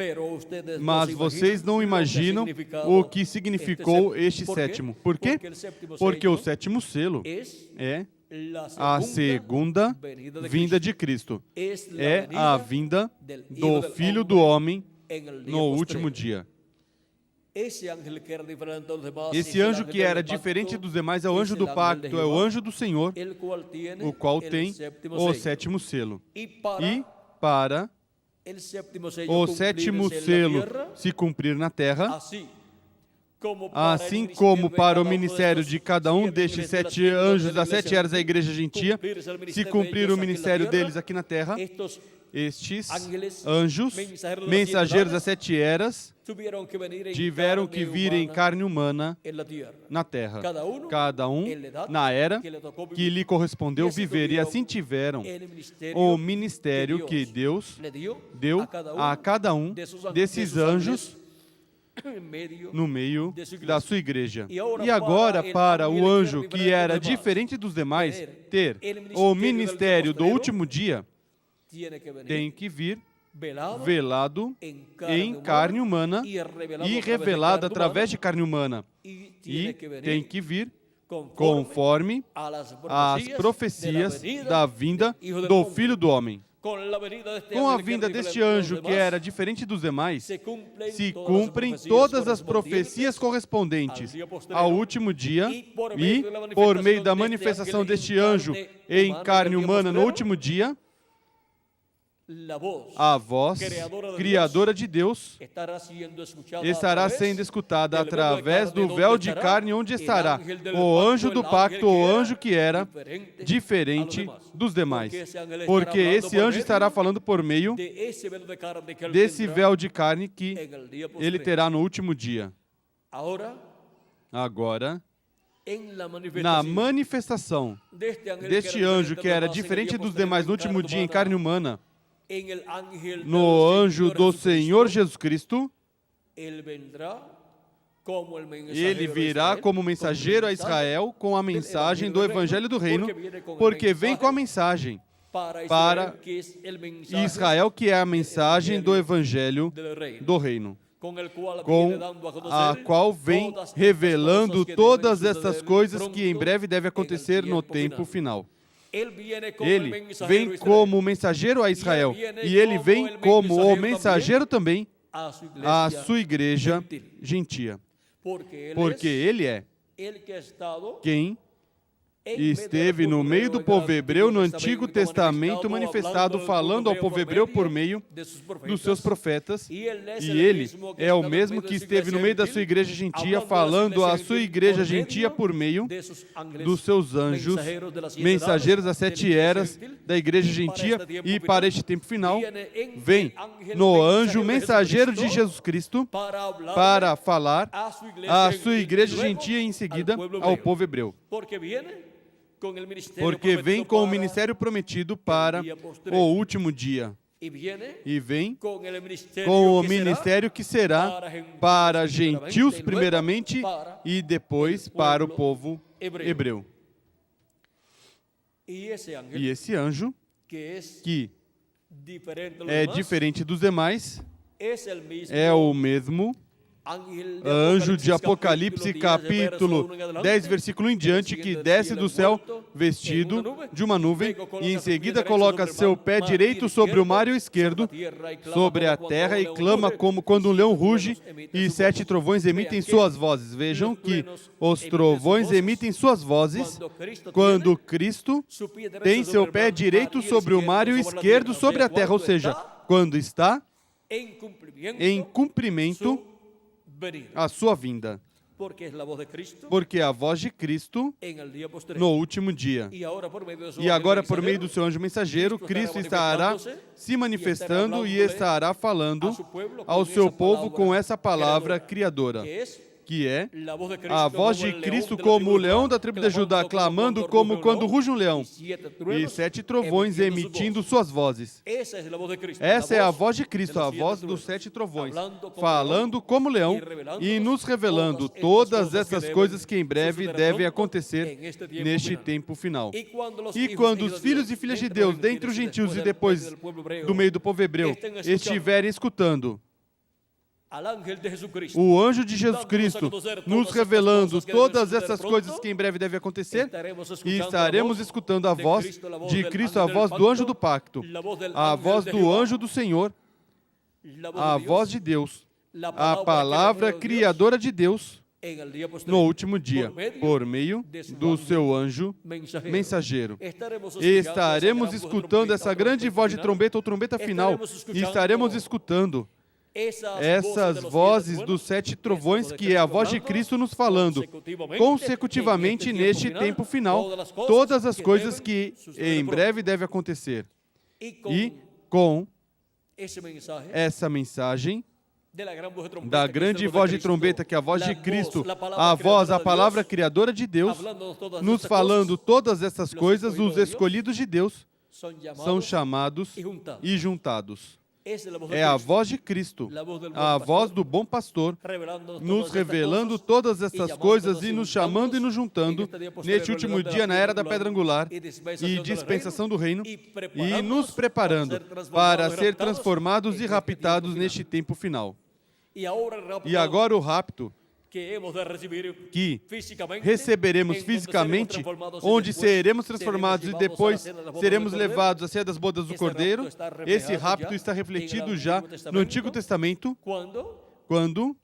mas vocês não imaginam o que significou este sétimo. Por quê? Porque o sétimo selo é a segunda vinda de Cristo. É a vinda do Filho do Homem no último dia. Esse anjo que era diferente dos demais é o anjo do pacto, é o anjo do Senhor, o qual tem o sétimo selo. E para o sétimo selo se cumprir na terra, assim como para o ministério de cada um destes 7 anjos, das 7 eras da igreja gentia, se cumprir o ministério deles aqui na terra, estes anjos, mensageiros das 7 eras, tiveram que vir em carne humana na terra. Cada um na era que lhe correspondeu viver. E assim tiveram o ministério que Deus deu a cada um desses anjos no meio da sua igreja. E agora, para o anjo que era diferente dos demais ter o ministério do último dia, tem que vir velado em carne humana e revelado através de carne humana. E tem que vir conforme as profecias da vinda do Filho do Homem. Com a vinda deste anjo que era diferente dos demais, se cumprem todas as profecias correspondentes ao último dia e, por meio da manifestação deste anjo em carne humana no último dia, a voz criadora de Deus estará sendo escutada através do véu de carne, onde estará o anjo do pacto, o anjo que era diferente dos demais. Porque esse anjo estará falando por meio desse véu de carne que ele terá no último dia. Agora, na manifestação deste anjo que era diferente dos demais no último dia em carne humana, no anjo do Senhor Jesus Cristo, ele virá como mensageiro a Israel com a mensagem do Evangelho do Reino, porque vem com a mensagem para Israel, que é a mensagem do Evangelho do Reino, com a qual vem revelando todas essas coisas que em breve devem acontecer no tempo final. Ele vem como mensageiro a Israel, e ele vem como o mensageiro também à sua igreja gentia. Porque ele é quem esteve no meio do povo hebreu no Antigo Testamento manifestado, falando ao povo hebreu por meio dos seus profetas, e ele é o mesmo que esteve no meio da sua igreja gentia, falando à sua igreja gentia por meio dos seus anjos, mensageiros das 7 eras da igreja gentia, e para este tempo final, vem no anjo mensageiro de Jesus Cristo para falar à sua igreja gentia e em seguida ao povo hebreu. Porque vem com o ministério prometido para o último dia. E vem com o ministério que será para gentios primeiramente e depois para o povo hebreu. E esse anjo, que é diferente dos demais, é o mesmo anjo de Apocalipse, capítulo 10, versículo em diante, que desce do céu vestido de uma nuvem e em seguida coloca seu pé direito sobre o mar e o esquerdo sobre a terra e clama como quando um leão ruge e 7 trovões emitem suas vozes. Vejam que os trovões emitem suas vozes quando Cristo tem seu pé direito sobre o mar e o esquerdo sobre a terra, ou seja, quando está em cumprimento a sua vinda. Porque é a voz de Cristo no último dia. E agora, por meio do seu anjo mensageiro, Cristo estará se manifestando e estará falando ao seu povo com essa palavra criadora, que é a voz de Cristo como o leão da tribo de Judá, clamando como quando ruge um leão, e 7 trovões emitindo suas vozes. Essa é a voz de Cristo, a voz dos 7 trovões, falando como leão e nos revelando todas essas coisas que em breve devem acontecer neste tempo final. E quando os filhos e filhas de Deus, dentre os gentios e depois do meio do povo hebreu, estiverem escutando o anjo de Jesus Cristo nos revelando todas essas coisas que em breve devem acontecer, e estaremos escutando a voz de Cristo, a voz do anjo do pacto, a voz do anjo do Senhor, a voz de Deus, a palavra criadora de Deus no último dia, por meio do seu anjo mensageiro. E estaremos escutando essa grande voz de trombeta ou trombeta final, e estaremos escutando essas vozes dos 7 trovões, que é a voz de Cristo nos falando consecutivamente neste tempo final, todas as coisas que em breve devem acontecer. E com essa mensagem da grande voz de trombeta, que é a voz de Cristo, a palavra criadora de Deus, nos falando todas essas coisas, os escolhidos de Deus são chamados e juntados. É a voz de Cristo, a voz do bom pastor, nos revelando todas essas coisas e nos chamando e nos juntando neste último dia, na era da pedra angular e dispensação do reino, e nos preparando para ser transformados e raptados neste tempo final. E agora o rapto que receberemos fisicamente, onde seremos transformados e depois seremos levados à ceia das bodas do Cordeiro. Esse rapto está refletido já no Antigo Testamento, quando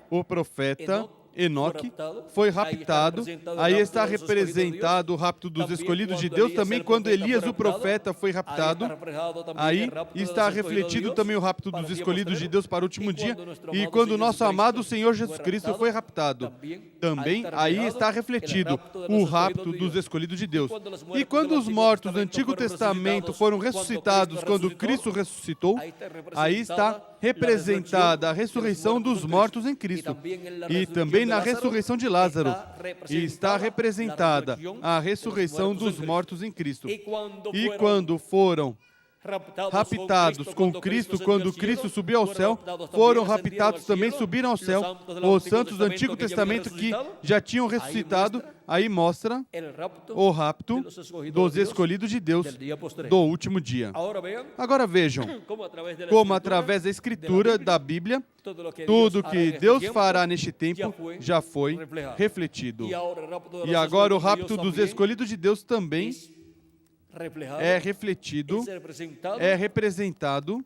o profeta Enoque foi raptado. Aí está representado o rapto dos escolhidos de Deus. Também quando Elias, o profeta, foi raptado, aí está refletido também o rapto dos escolhidos de Deus para o último dia. E quando o nosso amado Senhor Jesus Cristo foi raptado, também aí está refletido o rapto dos escolhidos de Deus. E quando os mortos do Antigo Testamento foram ressuscitados, quando Cristo ressuscitou, aí está representada a ressurreição dos mortos em Cristo. E também na ressurreição de Lázaro, e está representada a ressurreição dos mortos em Cristo. E quando foram raptados com Cristo, quando Cristo subiu ao céu, foram raptados também, subiram ao céu. Os santos do Antigo Testamento que já tinham ressuscitado, aí mostra o rapto dos escolhidos de Deus do último dia. Agora vejam como através da Escritura, da Bíblia, tudo que Deus fará neste tempo já foi refletido. E agora o rapto dos escolhidos de Deus também é refletido, é representado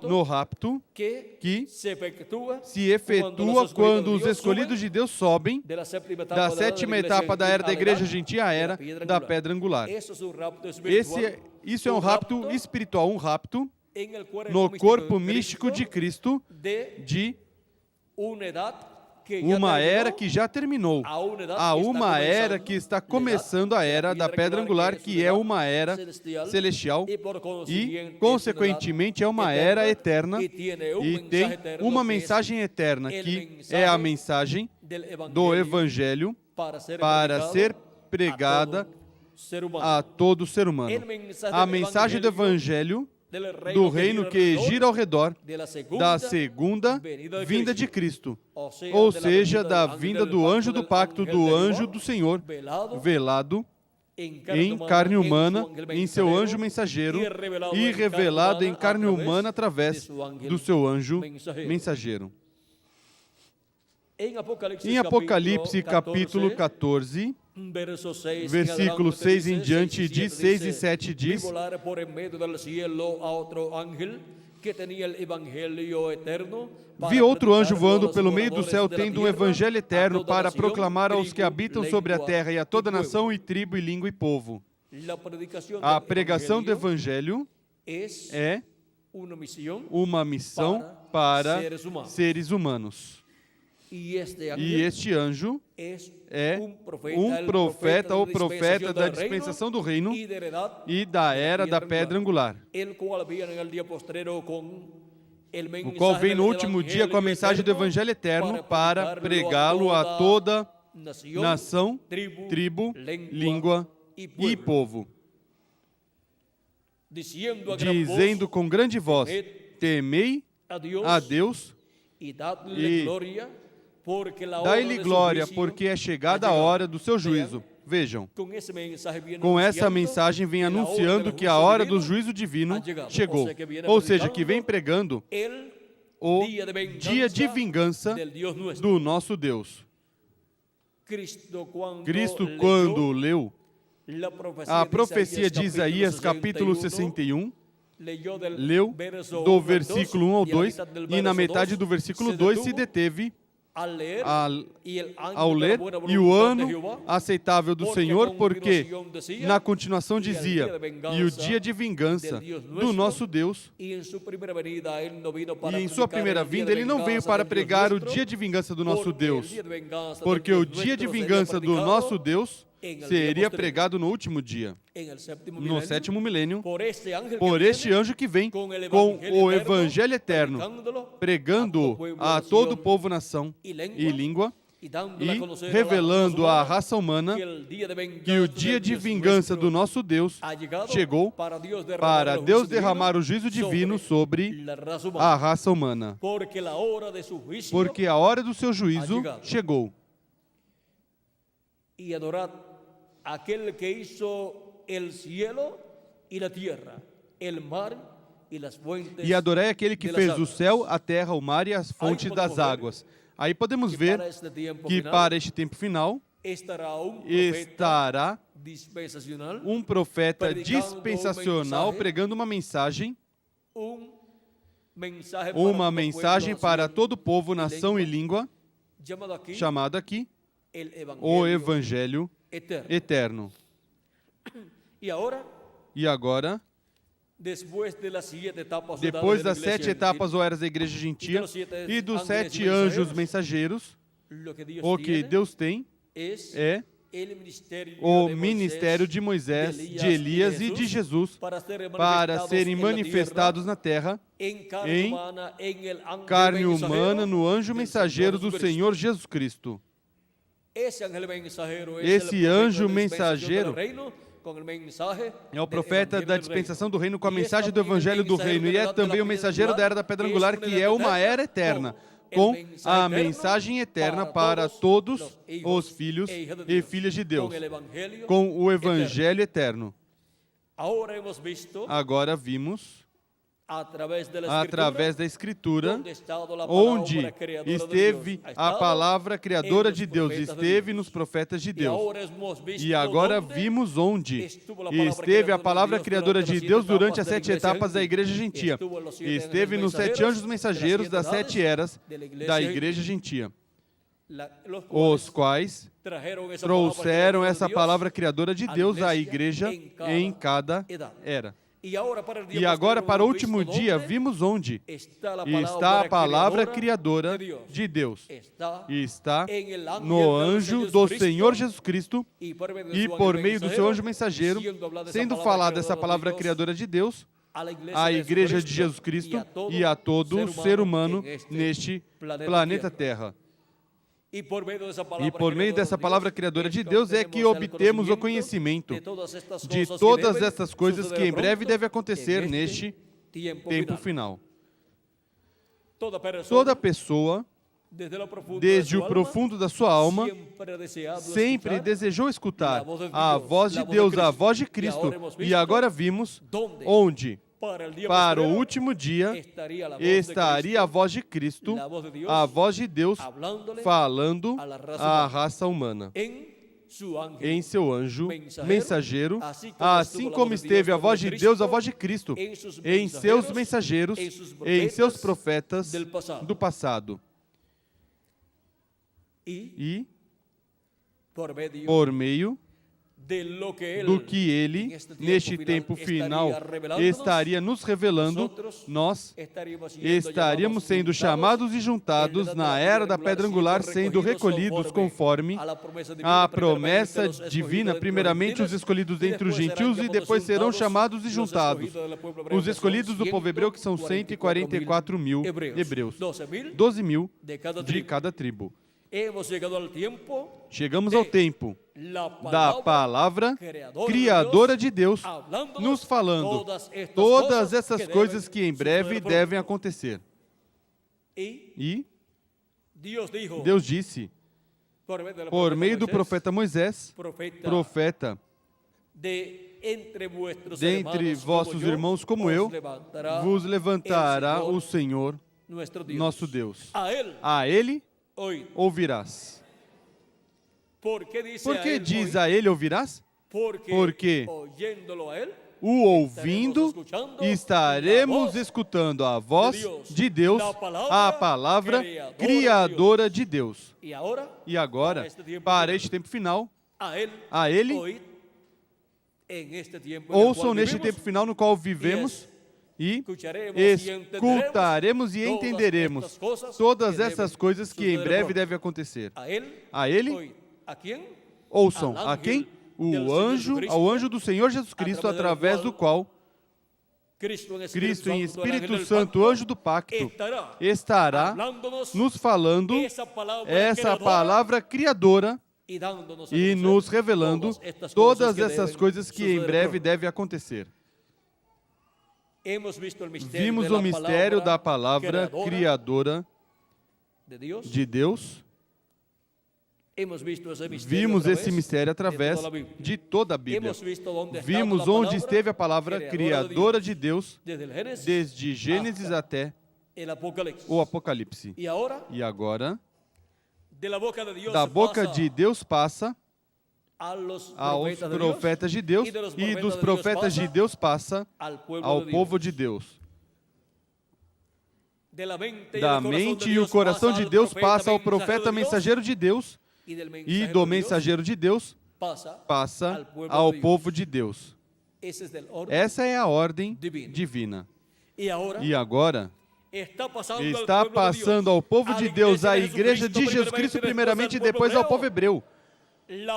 no rapto que se efetua quando os escolhidos de Deus sobem da 7ª etapa da era da igreja gentia à era da pedra angular. Isso é um rapto espiritual, um rapto no corpo místico de Cristo, de uma era que já terminou, a uma era que está começando, a era da pedra angular, que é uma era celestial e, consequentemente, é uma era eterna e tem uma mensagem eterna, que é a mensagem do Evangelho para ser pregada a todo ser humano. A mensagem do Evangelho do reino que gira ao redor da segunda vinda de Cristo, ou seja, da vinda do anjo do pacto, do anjo do Senhor, velado em carne humana, em seu anjo mensageiro, e revelado em carne humana através do seu anjo mensageiro. Em Apocalipse capítulo 14, versículo 6 em diante, diz, 6 e 7 diz: Vi outro anjo voando pelo meio do céu, tendo um evangelho eterno para proclamar aos que habitam sobre a terra e a toda nação e tribo e língua e povo. A pregação do evangelho é uma missão para seres humanos. E este anjo é um profeta ou profeta da dispensação do reino e da era da pedra angular. o qual vem no último dia com a mensagem do Evangelho eterno para pregá-lo a toda nação, tribo, língua e povo, dizendo com grande voz: temei a Deus e dai-lhe glória, porque é chegada a hora do seu juízo. Vejam, com essa mensagem vem anunciando que a hora do juízo divino chegou. Ou seja, que vem pregando o dia de vingança do nosso Deus. Cristo, quando leu a profecia de Isaías, capítulo 61, leu do versículo 1 ao 2, e na metade do versículo 2 se deteve ao ler, e o ano aceitável do Senhor, porque na continuação dizia: e o dia de vingança do nosso Deus. E em sua primeira vinda ele não veio para pregar o dia de vingança do nosso Deus, porque o dia de vingança do nosso Deus seria pregado no último dia, no sétimo milênio, por este anjo que vem com o Evangelho eterno, pregando a todo o povo, nação e língua, e revelando à raça humana que o dia de vingança do nosso Deus chegou para Deus derramar o juízo divino sobre a raça humana, porque a hora do seu juízo chegou. E adorad aquel que hizo el cielo y la tierra, el mar y las fuentes. E adorai aquele que fez o céu, a terra, o mar e as fontes das águas. Aí podemos ver que para este tempo final estará um profeta dispensacional pregando uma mensagem para todo o povo, nação e língua, chamado aqui o Evangelho eterno. E agora, depois das 7 etapas ou eras da igreja gentia e dos 7 anjos mensageiros, o que Deus tem é o ministério de Moisés, de Elias e de Jesus para serem manifestados na terra em carne humana no anjo mensageiro do Senhor Jesus Cristo. Esse anjo mensageiro é o profeta da dispensação do reino com a mensagem do evangelho do reino, e é também o mensageiro da era da pedra angular, que é uma era eterna, com a mensagem eterna para todos os filhos e filhas de Deus, com o evangelho eterno. Agora vimos, através da Escritura, onde esteve a palavra criadora de Deus, esteve nos profetas de Deus. E agora vimos onde esteve a palavra criadora de Deus durante as 7 etapas da igreja gentia. Esteve nos 7 anjos mensageiros das 7 eras da igreja gentia, os quais trouxeram essa palavra criadora de Deus à igreja em cada era. E agora, para o último dia, vimos onde está a palavra criadora de Deus. Está no anjo do Senhor Jesus Cristo, e por meio do seu anjo mensageiro, sendo falada essa palavra criadora de Deus à igreja de Jesus Cristo e a todo ser humano neste planeta Terra. E por meio dessa palavra criadora de Deus é que obtemos o conhecimento de todas essas coisas que em breve devem acontecer neste tempo final. Toda pessoa, desde o profundo da sua alma, sempre desejou escutar a voz de Deus, a voz de Cristo. E agora vimos onde, para o último dia, estaria a voz de Cristo, a voz de Deus, falando à raça humana em seu anjo mensageiro, assim como esteve a voz de Deus, a voz de Cristo, em seus mensageiros, em seus profetas do passado. E, por meio do que Ele, neste tempo final, estaria nos revelando, nós estaríamos sendo chamados e juntados na era da pedra angular, sendo recolhidos conforme a promessa divina, primeiramente os escolhidos dentre os gentios e depois serão chamados e juntados. Os escolhidos do povo hebreu, que são 144 mil hebreus, 12 mil de cada tribo. Chegamos ao tempo da palavra criadora de Deus nos falando todas essas coisas que em breve devem acontecer. E Deus disse, por meio do profeta Moisés, profeta, dentre vossos irmãos como eu, vos levantará o Senhor, nosso Deus. A Ele ouvirás. Por que diz a Ele ouvirás? Porque o ouvindo, estaremos escutando a voz de Deus, a palavra criadora de Deus. E agora, para este tempo final, a Ele, ouçam neste tempo final no qual vivemos, e escutaremos e entenderemos todas essas coisas que em breve devem acontecer. A Ele, ouçam. A quem? Ao anjo do Senhor Jesus Cristo, através do qual Cristo em Espírito Santo, anjo do pacto, estará nos falando essa palavra criadora e nos revelando todas essas coisas que em breve devem acontecer. Vimos o mistério da palavra criadora de Deus. Vimos esse mistério através de toda a Bíblia. Vimos onde esteve a palavra criadora de Deus, desde Gênesis até o Apocalipse. E agora, da boca de Deus passa aos profetas de Deus, e dos profetas de Deus passa ao povo de Deus. Da mente e o coração de Deus passa ao profeta mensageiro de Deus, e do mensageiro de Deus passa ao povo de Deus. Essa é a ordem divina. E agora está passando ao povo de Deus, à igreja de Jesus Cristo primeiramente, e depois ao povo hebreu,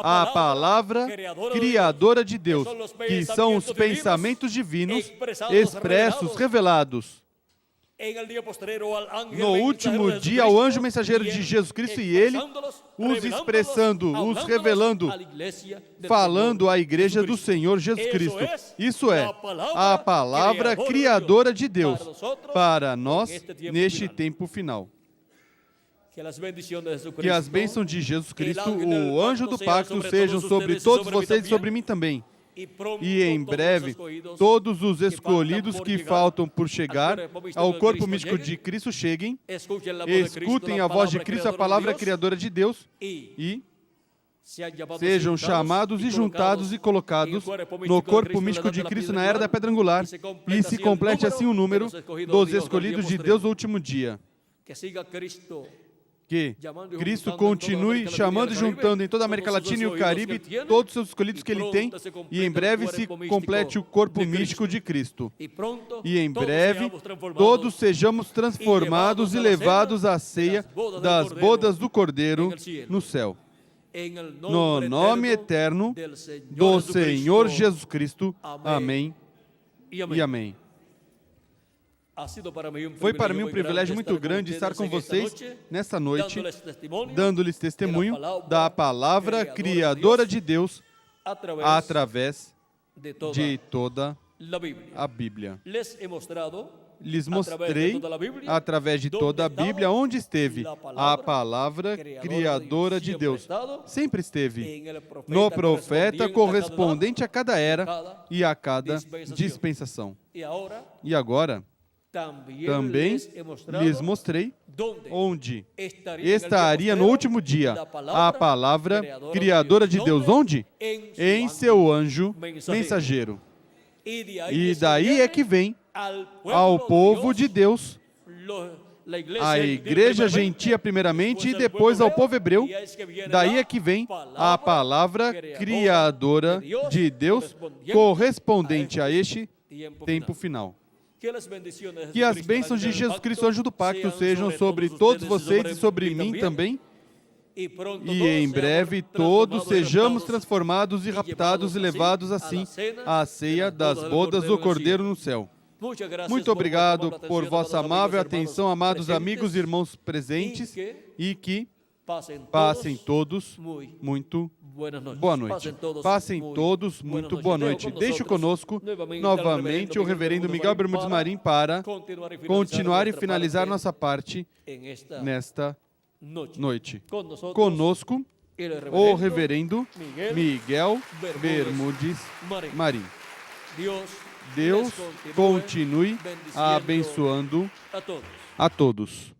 a palavra criadora de Deus, que são os pensamentos divinos expressos, revelados. No último dia, o anjo mensageiro de Jesus Cristo e ele, os expressando, os revelando, falando à igreja do Senhor Jesus Cristo. Isso é a palavra criadora de Deus para nós neste tempo final. Que as bênçãos de Jesus Cristo, o anjo do pacto, sejam sobre todos vocês e sobre mim também. E em breve, todos os escolhidos que faltam por chegar ao corpo místico de Cristo cheguem, escutem a voz de Cristo, a palavra criadora de Deus, e sejam chamados e juntados e colocados no corpo místico de Cristo na era da pedra angular, e se complete assim o número dos escolhidos de Deus no último dia. Que Cristo continue chamando e juntando em toda a América Latina e o Caribe todos os seus escolhidos que Ele tem, e em breve se complete o corpo místico de Cristo. E em breve todos sejamos transformados e levados à ceia das bodas do Cordeiro no céu. No nome eterno do Senhor Jesus Cristo. Amém e amém. Foi para mim um privilégio muito grande estar com vocês nessa noite, dando-lhes testemunho da palavra criadora de Deus através de toda a Bíblia. Lhes mostrei, através de toda a Bíblia, onde esteve a palavra criadora de Deus. Sempre esteve no profeta correspondente a cada era e a cada dispensação. E agora, também lhes mostrei onde estaria no último dia a palavra criadora de Deus. Onde? Em seu anjo mensageiro. E daí é que vem ao povo de Deus a igreja gentia primeiramente e depois ao povo hebreu. Daí é que vem a palavra criadora de Deus correspondente a este tempo final. Que as bênçãos de Jesus Cristo, anjo do pacto, sejam sobre todos vocês e sobre mim também. E em breve todos sejamos transformados e raptados e levados assim à ceia das bodas do Cordeiro no céu. Muito obrigado por vossa amável atenção, amados amigos e irmãos presentes, e que passem todos muito boa noite. Passem todos muito boa noite. Deixe conosco novamente o reverendo Miguel Bermudes Marim para continuar e finalizar nossa parte nesta noite. Conosco, o reverendo Miguel Bermudes Marim. Deus continue abençoando a todos.